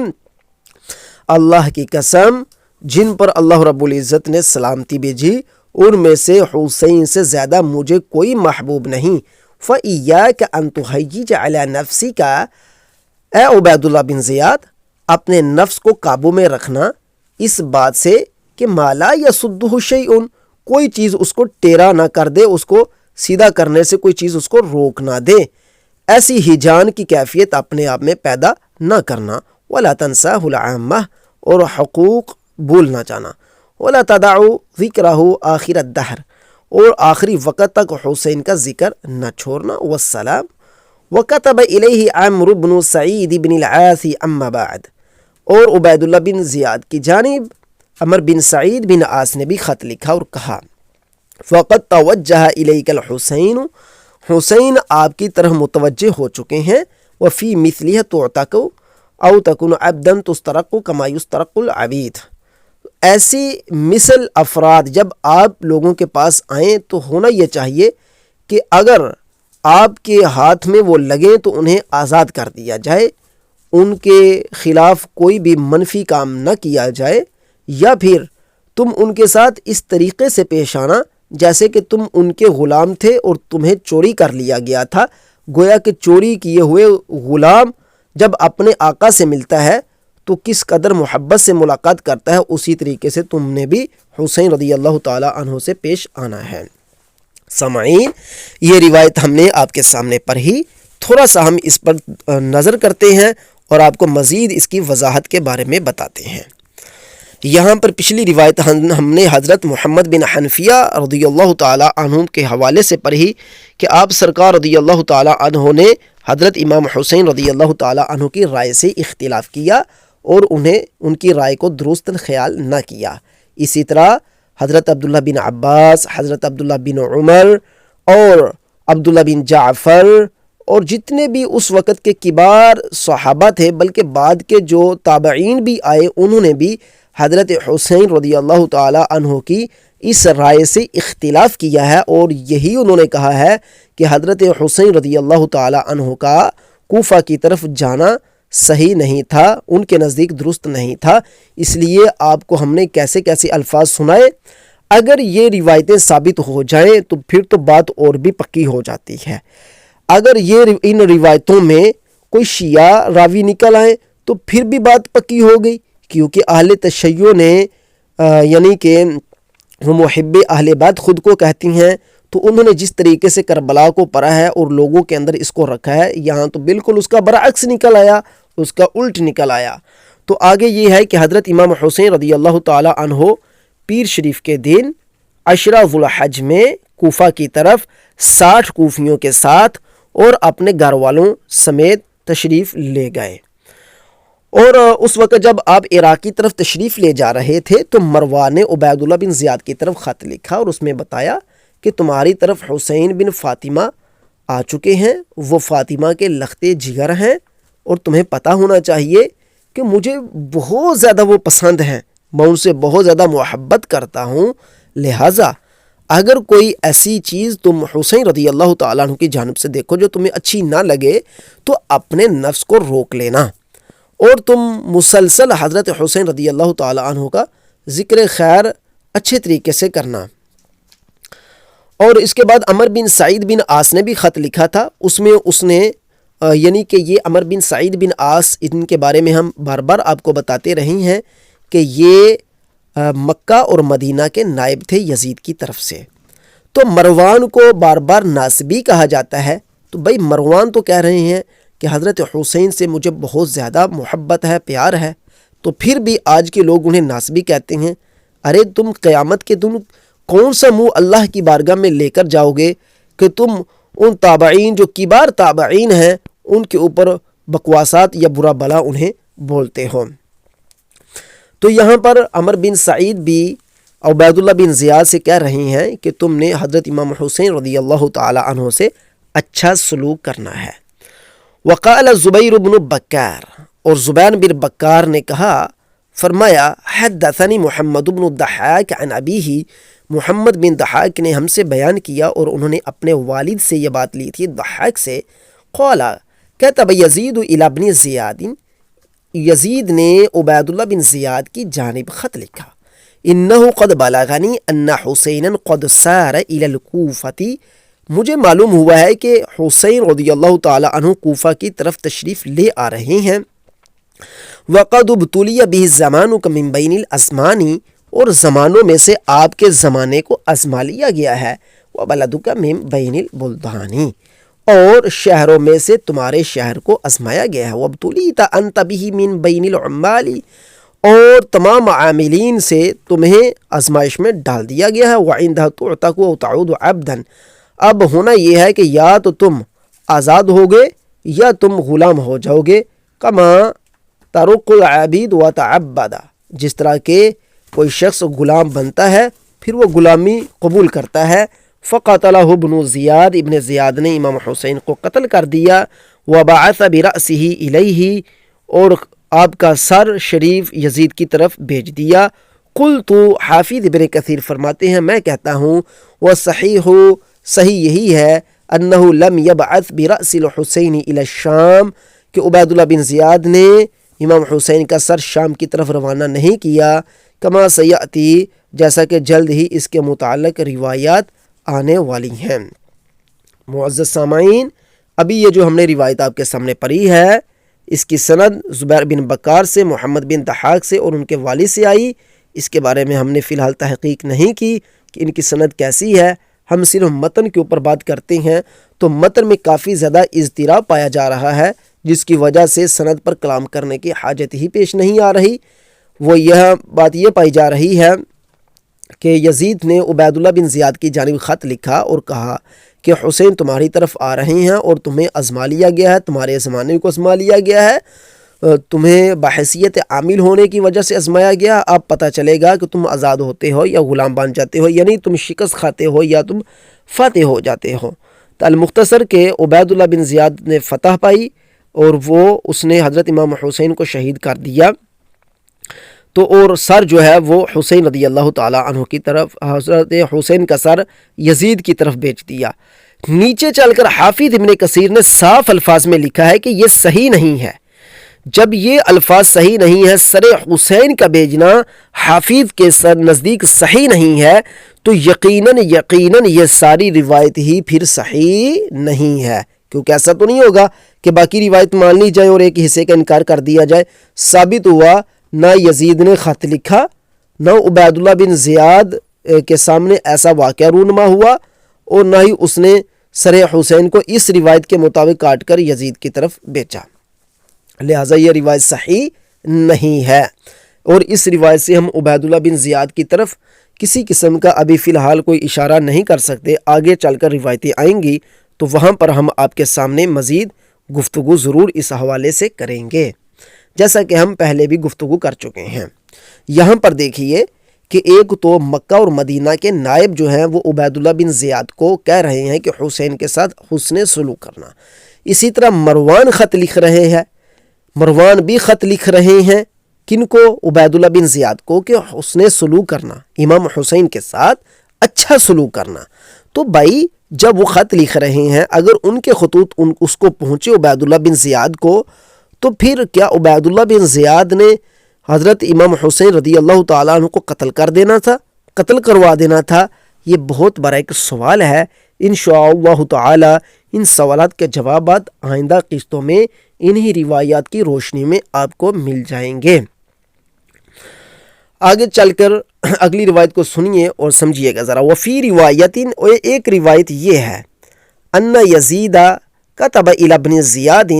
Speaker 1: اللہ کی قسم جن پر اللہ رب العزت نے سلامتی بھیجی، ان میں سے حسین سے زیادہ مجھے کوئی محبوب نہیں. فَإِيَّاكَ أَن تُهَيِّجَ عَلَى نَفْسِكَ. اے عبید اللہ بن زیاد، اپنے نفس کو قابو میں رکھنا اس بات سے کہ مالا یصدہ شیء، کوئی چیز اس کو ٹیڑھا نہ کر دے، اس کو سیدھا کرنے سے کوئی چیز اس کو روک نہ دے. ایسی ہیجان کی کیفیت اپنے آپ میں پیدا نہ کرنا. ولا تنساہ العامہ، اور حقوق بھول نہ جانا. ولا تدعوا ذکرہ آخر الدہر، اور آخری وقت تک حسین کا ذکر نہ چھوڑنا. والسلام. وکتب الیہ عمرو بن سعید بن العاص. اما بعد، اور عبید اللہ بن زیاد کی جانب عمر بن سعید بن عاص نے بھی خط لکھا اور کہا فقد توجہ الیک الحسین، حسین آپ کی طرف متوجہ ہو چکے ہیں. وفی مثلہ تعتق او تکن عبدا تسترق کما یسترق العبید. ایسی مثل افراد جب آپ لوگوں کے پاس آئیں تو ہونا یہ چاہیے کہ اگر آپ کے ہاتھ میں وہ لگیں تو انہیں آزاد کر دیا جائے، ان کے خلاف کوئی بھی منفی کام نہ کیا جائے، یا پھر تم ان کے ساتھ اس طریقے سے پیش آنا جیسے کہ تم ان کے غلام تھے اور تمہیں چوری کر لیا گیا تھا. گویا کہ چوری کیے ہوئے غلام جب اپنے آقا سے ملتا ہے تو کس قدر محبت سے ملاقات کرتا ہے، اسی طریقے سے تم نے بھی حسین رضی اللہ تعالی عنہ سے پیش آنا ہے. سامعین، یہ روایت ہم نے آپ کے سامنے پڑھی. تھوڑا سا ہم اس پر نظر کرتے ہیں اور آپ کو مزید اس کی وضاحت کے بارے میں بتاتے ہیں. یہاں پر پچھلی روایت ہم نے حضرت محمد بن حنفیہ رضی اللہ تعالی عنہ کے حوالے سے پڑھی کہ آپ سرکار رضی اللہ تعالی عنہ نے حضرت امام حسین رضی اللہ تعالی عنہ کی رائے سے اختلاف کیا اور انہیں ان کی رائے کو درست خیال نہ کیا. اسی طرح حضرت عبداللہ بن عباس، حضرت عبداللہ بن عمر اور عبداللہ بن جعفر اور جتنے بھی اس وقت کے کبار صحابہ تھے، بلکہ بعد کے جو تابعین بھی آئے، انہوں نے بھی حضرت حسین رضی اللہ تعالی عنہ کی اس رائے سے اختلاف کیا ہے، اور یہی انہوں نے کہا ہے کہ حضرت حسین رضی اللہ تعالی عنہ کا کوفہ کی طرف جانا صحیح نہیں تھا، ان کے نزدیک درست نہیں تھا. اس لیے آپ کو ہم نے کیسے کیسے الفاظ سنائے. اگر یہ روایتیں ثابت ہو جائیں تو پھر تو بات اور بھی پکی ہو جاتی ہے۔ اگر ان روایتوں میں کوئی شیعہ راوی نکل آئے تو پھر بھی بات پکی ہو گئی، کیونکہ اہل تشیع نے یعنی کہ وہ محب اہل بیت خود کو کہتی ہیں، تو انہوں نے جس طریقے سے کربلا کو پڑھا ہے اور لوگوں کے اندر اس کو رکھا ہے، یہاں تو بالکل اس کا برعکس نکل آیا، اس کا الٹ نکل آیا۔ تو آگے یہ ہے کہ حضرت امام حسین رضی اللہ تعالی عنہ پیر شریف کے دن 10 ذو الحج میں کوفہ کی طرف 60 کوفیوں کے ساتھ اور اپنے گھر والوں سمیت تشریف لے گئے، اور اس وقت جب آپ عراق کی طرف تشریف لے جا رہے تھے تو مروان نے عبید اللہ بن زیاد کی طرف خط لکھا اور اس میں بتایا کہ تمہاری طرف حسین بن فاطمہ آ چکے ہیں، وہ فاطمہ کے لختے جگر ہیں، اور تمہیں پتہ ہونا چاہیے کہ مجھے بہت زیادہ وہ پسند ہیں، میں ان سے بہت زیادہ محبت کرتا ہوں، لہٰذا اگر کوئی ایسی چیز تم حسین رضی اللہ تعالیٰ عنہ کی جانب سے دیکھو جو تمہیں اچھی نہ لگے تو اپنے نفس کو روک لینا، اور تم مسلسل حضرت حسین رضی اللہ تعالیٰ عنہ کا ذکر خیر اچھے طریقے سے کرنا۔ اور اس کے بعد عمر بن سعید بن عاص نے بھی خط لکھا تھا، اس میں اس نے یعنی کہ یہ عمر بن سعید بن عاص، ان کے بارے میں ہم بار بار آپ کو بتاتے رہے ہیں کہ یہ مکہ اور مدینہ کے نائب تھے یزید کی طرف سے۔ تو مروان کو بار بار ناصبی کہا جاتا ہے، تو بھائی مروان تو کہہ رہے ہیں کہ حضرت حسین سے مجھے بہت زیادہ محبت ہے، پیار ہے، تو پھر بھی آج کے لوگ انہیں ناصبی کہتے ہیں۔ ارے تم قیامت کے دن کون سا منہ اللہ کی بارگاہ میں لے کر جاؤ گے کہ تم ان تابعین جو کبار تابعین ہیں ان کے اوپر بکواسات یا برا بلا انہیں بولتے ہو۔ تو یہاں پر عمر بن سعید بھی عبید اللہ بن زیاد سے کہہ رہے ہیں کہ تم نے حضرت امام حسین رضی اللہ تعالی عنہ سے اچھا سلوک کرنا ہے۔ وقال زبیر بن بکار، اور زبیر بن بکار نے کہا، فرمایا، حدثنی محمد بن الضحاک عن ابیہ، محمد بن ضحاک نے ہم سے بیان کیا اور انہوں نے اپنے والد سے یہ بات لی تھی ضحاک سے، قال کتب یزید الی ابن زیاد، یزید نے عبید اللہ بن زیاد کی جانب خط لکھا، انہ قد بلغنی ان حسینا قد سار الی الکوفۃ، مجھے معلوم ہوا ہے کہ حسین رضی اللہ تعالی عنہ کوفہ کی طرف تشریف لے آ رہے ہیں، وقد ابتلی بہ الزمان من بین الازمان، اور زمانوں میں سے آپ کے زمانے کو آزما لیا گیا ہے، وبلدک من بین البلدان، اور شہروں میں سے تمہارے شہر کو آزمایا گیا ہے، وابتلیت انت بہ من بین العمال، اور تمام عاملین سے تمہیں آزمائش میں ڈال دیا گیا ہے، وعندہ تعتق وتعود عبدا، اب ہونا یہ ہے کہ یا تو تم آزاد ہوگے یا تم غلام ہو جاؤ گے، کما ترق العبید وتعبد، جس طرح کہ کوئی شخص غلام بنتا ہے پھر وہ غلامی قبول کرتا ہے۔ فقتلہ ابن زیاد، ابن زیاد نے امام حسین کو قتل کر دیا، وبعث برأسہ الیہ، اور آپ کا سر شریف یزید کی طرف بھیج دیا۔ قلت، حافظ ابن کثیر فرماتے ہیں میں کہتا ہوں، والصحیح، صحیح یہی ہے، انہ لم یبعث برأس الحسین الی الشام، کہ عبید اللہ بن زیاد نے امام حسین کا سر شام کی طرف روانہ نہیں کیا، کما سیاتی، جیسا کہ جلد ہی اس کے متعلق روایات آنے والی ہیں۔ معزز سامعین، ابھی یہ جو ہم نے روایت آپ کے سامنے پڑھی ہے، اس کی سند زبیر بن بکار سے، محمد بن ضحاک سے اور ان کے والد سے آئی۔ اس کے بارے میں ہم نے فی الحال تحقیق نہیں کی کہ ان کی سند کیسی ہے، ہم صرف متن کے اوپر بات کرتے ہیں، تو متن میں کافی زیادہ اضطراب پایا جا رہا ہے، جس کی وجہ سے سند پر کلام کرنے کی حاجت ہی پیش نہیں آ رہی۔ وہ بات یہ پائی جا رہی ہے کہ یزید نے عبید اللہ بن زیاد کی جانب خط لکھا اور کہا کہ حسین تمہاری طرف آ رہے ہیں اور تمہیں آزما لیا گیا ہے، تمہارے زمانے کو آزما لیا گیا ہے، تمہیں بحیثیت عامل ہونے کی وجہ سے آزمایا گیا، اب پتہ چلے گا کہ تم آزاد ہوتے ہو یا غلام بن جاتے ہو، یعنی تم شکست کھاتے ہو یا تم فاتح ہو جاتے ہو۔ تو المختصر کہ عبید اللہ بن زیاد نے فتح پائی اور اس نے حضرت امام حسین کو شہید کر دیا، تو اور سر جو ہے وہ حسین رضی اللہ تعالی عنہ کی طرف، حضرت حسین کا سر یزید کی طرف بیچ دیا۔ نیچے چل کر حافظ ابن کثیر نے صاف الفاظ میں لکھا ہے کہ یہ صحیح نہیں ہے، جب یہ الفاظ صحیح نہیں ہے، سر حسین کا بھیجنا حافظ کے نزدیک صحیح نہیں ہے، تو یقیناً یہ ساری روایت ہی پھر صحیح نہیں ہے، کیونکہ ایسا تو نہیں ہوگا کہ باقی روایت مان لی جائے اور ایک حصے کا انکار کر دیا جائے۔ ثابت ہوا نہ یزید نے خط لکھا، نہ عبید اللہ بن زیاد کے سامنے ایسا واقعہ رونما ہوا، اور نہ ہی اس نے سر حسین کو اس روایت کے مطابق کاٹ کر یزید کی طرف بیچا، لہٰذا یہ روایت صحیح نہیں ہے۔ اور اس روایت سے ہم عبید اللہ بن زیاد کی طرف کسی قسم کا ابھی فی الحال کوئی اشارہ نہیں کر سکتے، آگے چل کر روایتیں آئیں گی تو وہاں پر ہم آپ کے سامنے مزید گفتگو ضرور اس حوالے سے کریں گے، جیسا کہ ہم پہلے بھی گفتگو کر چکے ہیں۔ یہاں پر دیکھیے کہ ایک تو مکہ اور مدینہ کے نائب جو ہیں وہ عبید اللہ بن زیاد کو کہہ رہے ہیں کہ حسین کے ساتھ حسن سلوک کرنا، اسی طرح مروان خط لکھ رہے ہیں، مروان بھی خط لکھ رہے ہیں کن کو؟ عبید اللہ بن زیاد کو، کہ حسن سلوک کرنا، امام حسین کے ساتھ اچھا سلوک کرنا۔ تو بھائی جب وہ خط لکھ رہے ہیں، اگر ان کے خطوط اس کو پہنچے عبید اللہ بن زیاد کو، تو پھر کیا عبید اللہ بن زیاد نے حضرت امام حسین رضی اللہ تعالیٰ عنہ کو قتل کر دینا تھا، قتل کروا دینا تھا؟ یہ بہت بڑا ایک سوال ہے۔ انشاءاللہ تعالی ان سوالات کے جوابات آئندہ قسطوں میں انہی روایات کی روشنی میں آپ کو مل جائیں گے۔ آگے چل کر اگلی روایت کو سنیے اور سمجھیے گا ذرا۔ وفی روایتین، اور ایک روایت یہ ہے، ان یزید کتب الی ابن زیاد،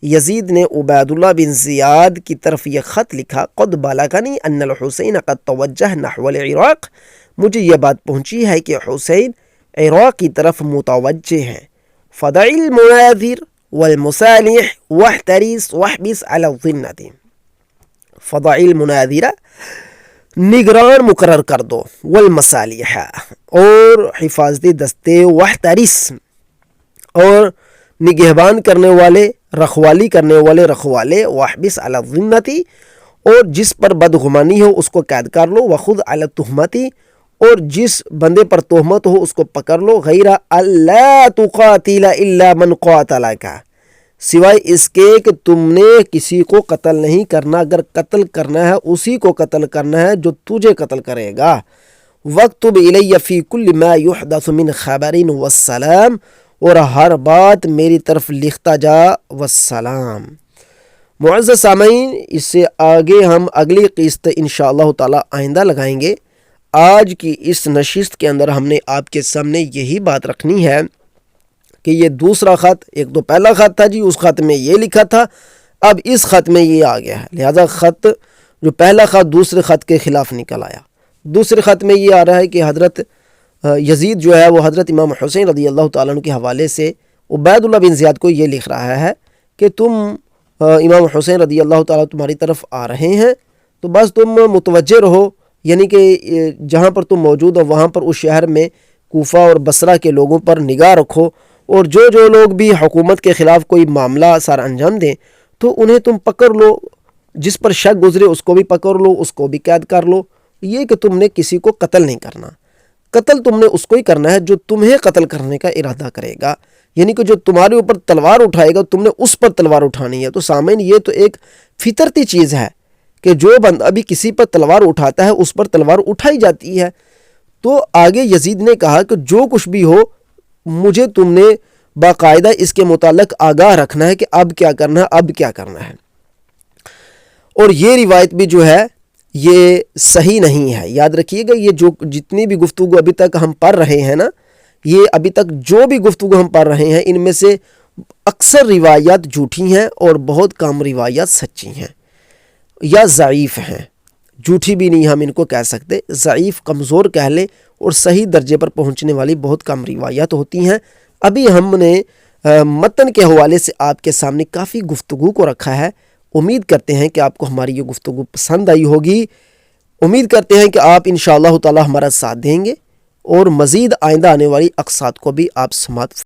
Speaker 1: یزید نے عبید اللہ بن زیاد کی طرف یہ خط لکھا، قد بلغنی ان الحسین قد توجہ نحو العراق، مجھے یہ بات پہنچی ہے کہ حسین عراق کی طرف متوجہ ہیں، فدع المناذر والمصالح واحترس واحبس علی الظنۃ، فدع المناذر نگران مقرر کر دو، والمصالح اور حفاظتی دستے، واحترس اور نگہبان کرنے والے، رکھوالی کرنے والے رکھوالے، واحبس علی الظنۃ اور جس پر بدگمانی ہو اس کو قید کر لو، وخذ علی التہمۃ اور جس بندے پر تہمت ہو اس کو پکڑ لو، غیر اللہ تقاتل الا من قاتلک، سوائے اس کے کہ تم نے کسی کو قتل نہیں کرنا، اگر قتل کرنا ہے اسی کو قتل کرنا ہے جو تجھے قتل کرے گا، وَاكْتُبْ إِلَيَّ فِي كُلِّ مَا يُحْدَثُ مِنْ خَبَرٍ وَالسَّلَامِ اور ہر بات میری طرف لکھتا جا، والسلام۔ معزز سامعین، اس سے آگے ہم اگلی قسط انشاءاللہ تعالی آئندہ لگائیں گے۔ آج کی اس نشست کے اندر ہم نے آپ کے سامنے یہی بات رکھنی ہے کہ یہ دوسرا خط، ایک تو پہلا خط تھا جی، اس خط میں یہ لکھا تھا، اب اس خط میں یہ آ گیا ہے، لہذا خط جو پہلا خط دوسرے خط کے خلاف نکل آیا۔ دوسرے خط میں یہ آ رہا ہے کہ حضرت یزید جو ہے وہ حضرت امام حسین رضی اللہ تعالیٰ عنہ کے حوالے سے عبید اللہ بن زیاد کو یہ لکھ رہا ہے کہ تم امام حسین رضی اللہ تعالیٰ تمہاری طرف آ رہے ہیں، تو بس تم متوجہ رہو، یعنی کہ جہاں پر تم موجود ہو وہاں پر اس شہر میں کوفہ اور بصرہ کے لوگوں پر نگاہ رکھو، اور جو لوگ بھی حکومت کے خلاف کوئی معاملہ سارا انجام دیں تو انہیں تم پکڑ لو، جس پر شک گزرے اس کو بھی پکڑ لو، اس کو بھی قید کر لو۔ یہ کہ تم نے کسی کو قتل نہیں کرنا، قتل تم نے اس کو ہی کرنا ہے جو تمہیں قتل کرنے کا ارادہ کرے گا، یعنی کہ جو تمہارے اوپر تلوار اٹھائے گا تم نے اس پر تلوار اٹھانی ہے۔ تو سامعین، یہ تو ایک فطرتی چیز ہے کہ جو بندہ بھی کسی پر تلوار اٹھاتا ہے اس پر تلوار اٹھائی جاتی ہے۔ تو آگے یزید نے کہا کہ جو کچھ بھی ہو مجھے تم نے باقاعدہ اس کے متعلق آگاہ رکھنا ہے کہ اب کیا کرنا ہے، اب کیا کرنا ہے۔ اور یہ روایت بھی جو ہے یہ صحیح نہیں ہے، یاد رکھیے گا، یہ جو جتنی بھی گفتگو ابھی تک ہم پڑھ رہے ہیں نا، یہ ابھی تک جو بھی گفتگو ہم پڑھ رہے ہیں ان میں سے اکثر روایات جھوٹی ہیں اور بہت کم روایات سچی ہیں یا ضعیف ہیں۔ جھوٹی بھی نہیں ہم ان کو کہہ سکتے، ضعیف، کمزور کہہ لیں، اور صحیح درجے پر پہنچنے والی بہت کم روایات ہوتی ہیں۔ ابھی ہم نے متن کے حوالے سے آپ کے سامنے کافی گفتگو کو رکھا ہے، امید کرتے ہیں کہ آپ کو ہماری یہ گفتگو پسند آئی ہوگی، امید کرتے ہیں کہ آپ انشاءاللہ تعالی ہمارا ساتھ دیں گے اور مزید آئندہ آنے والی اقساط کو بھی آپ سماعت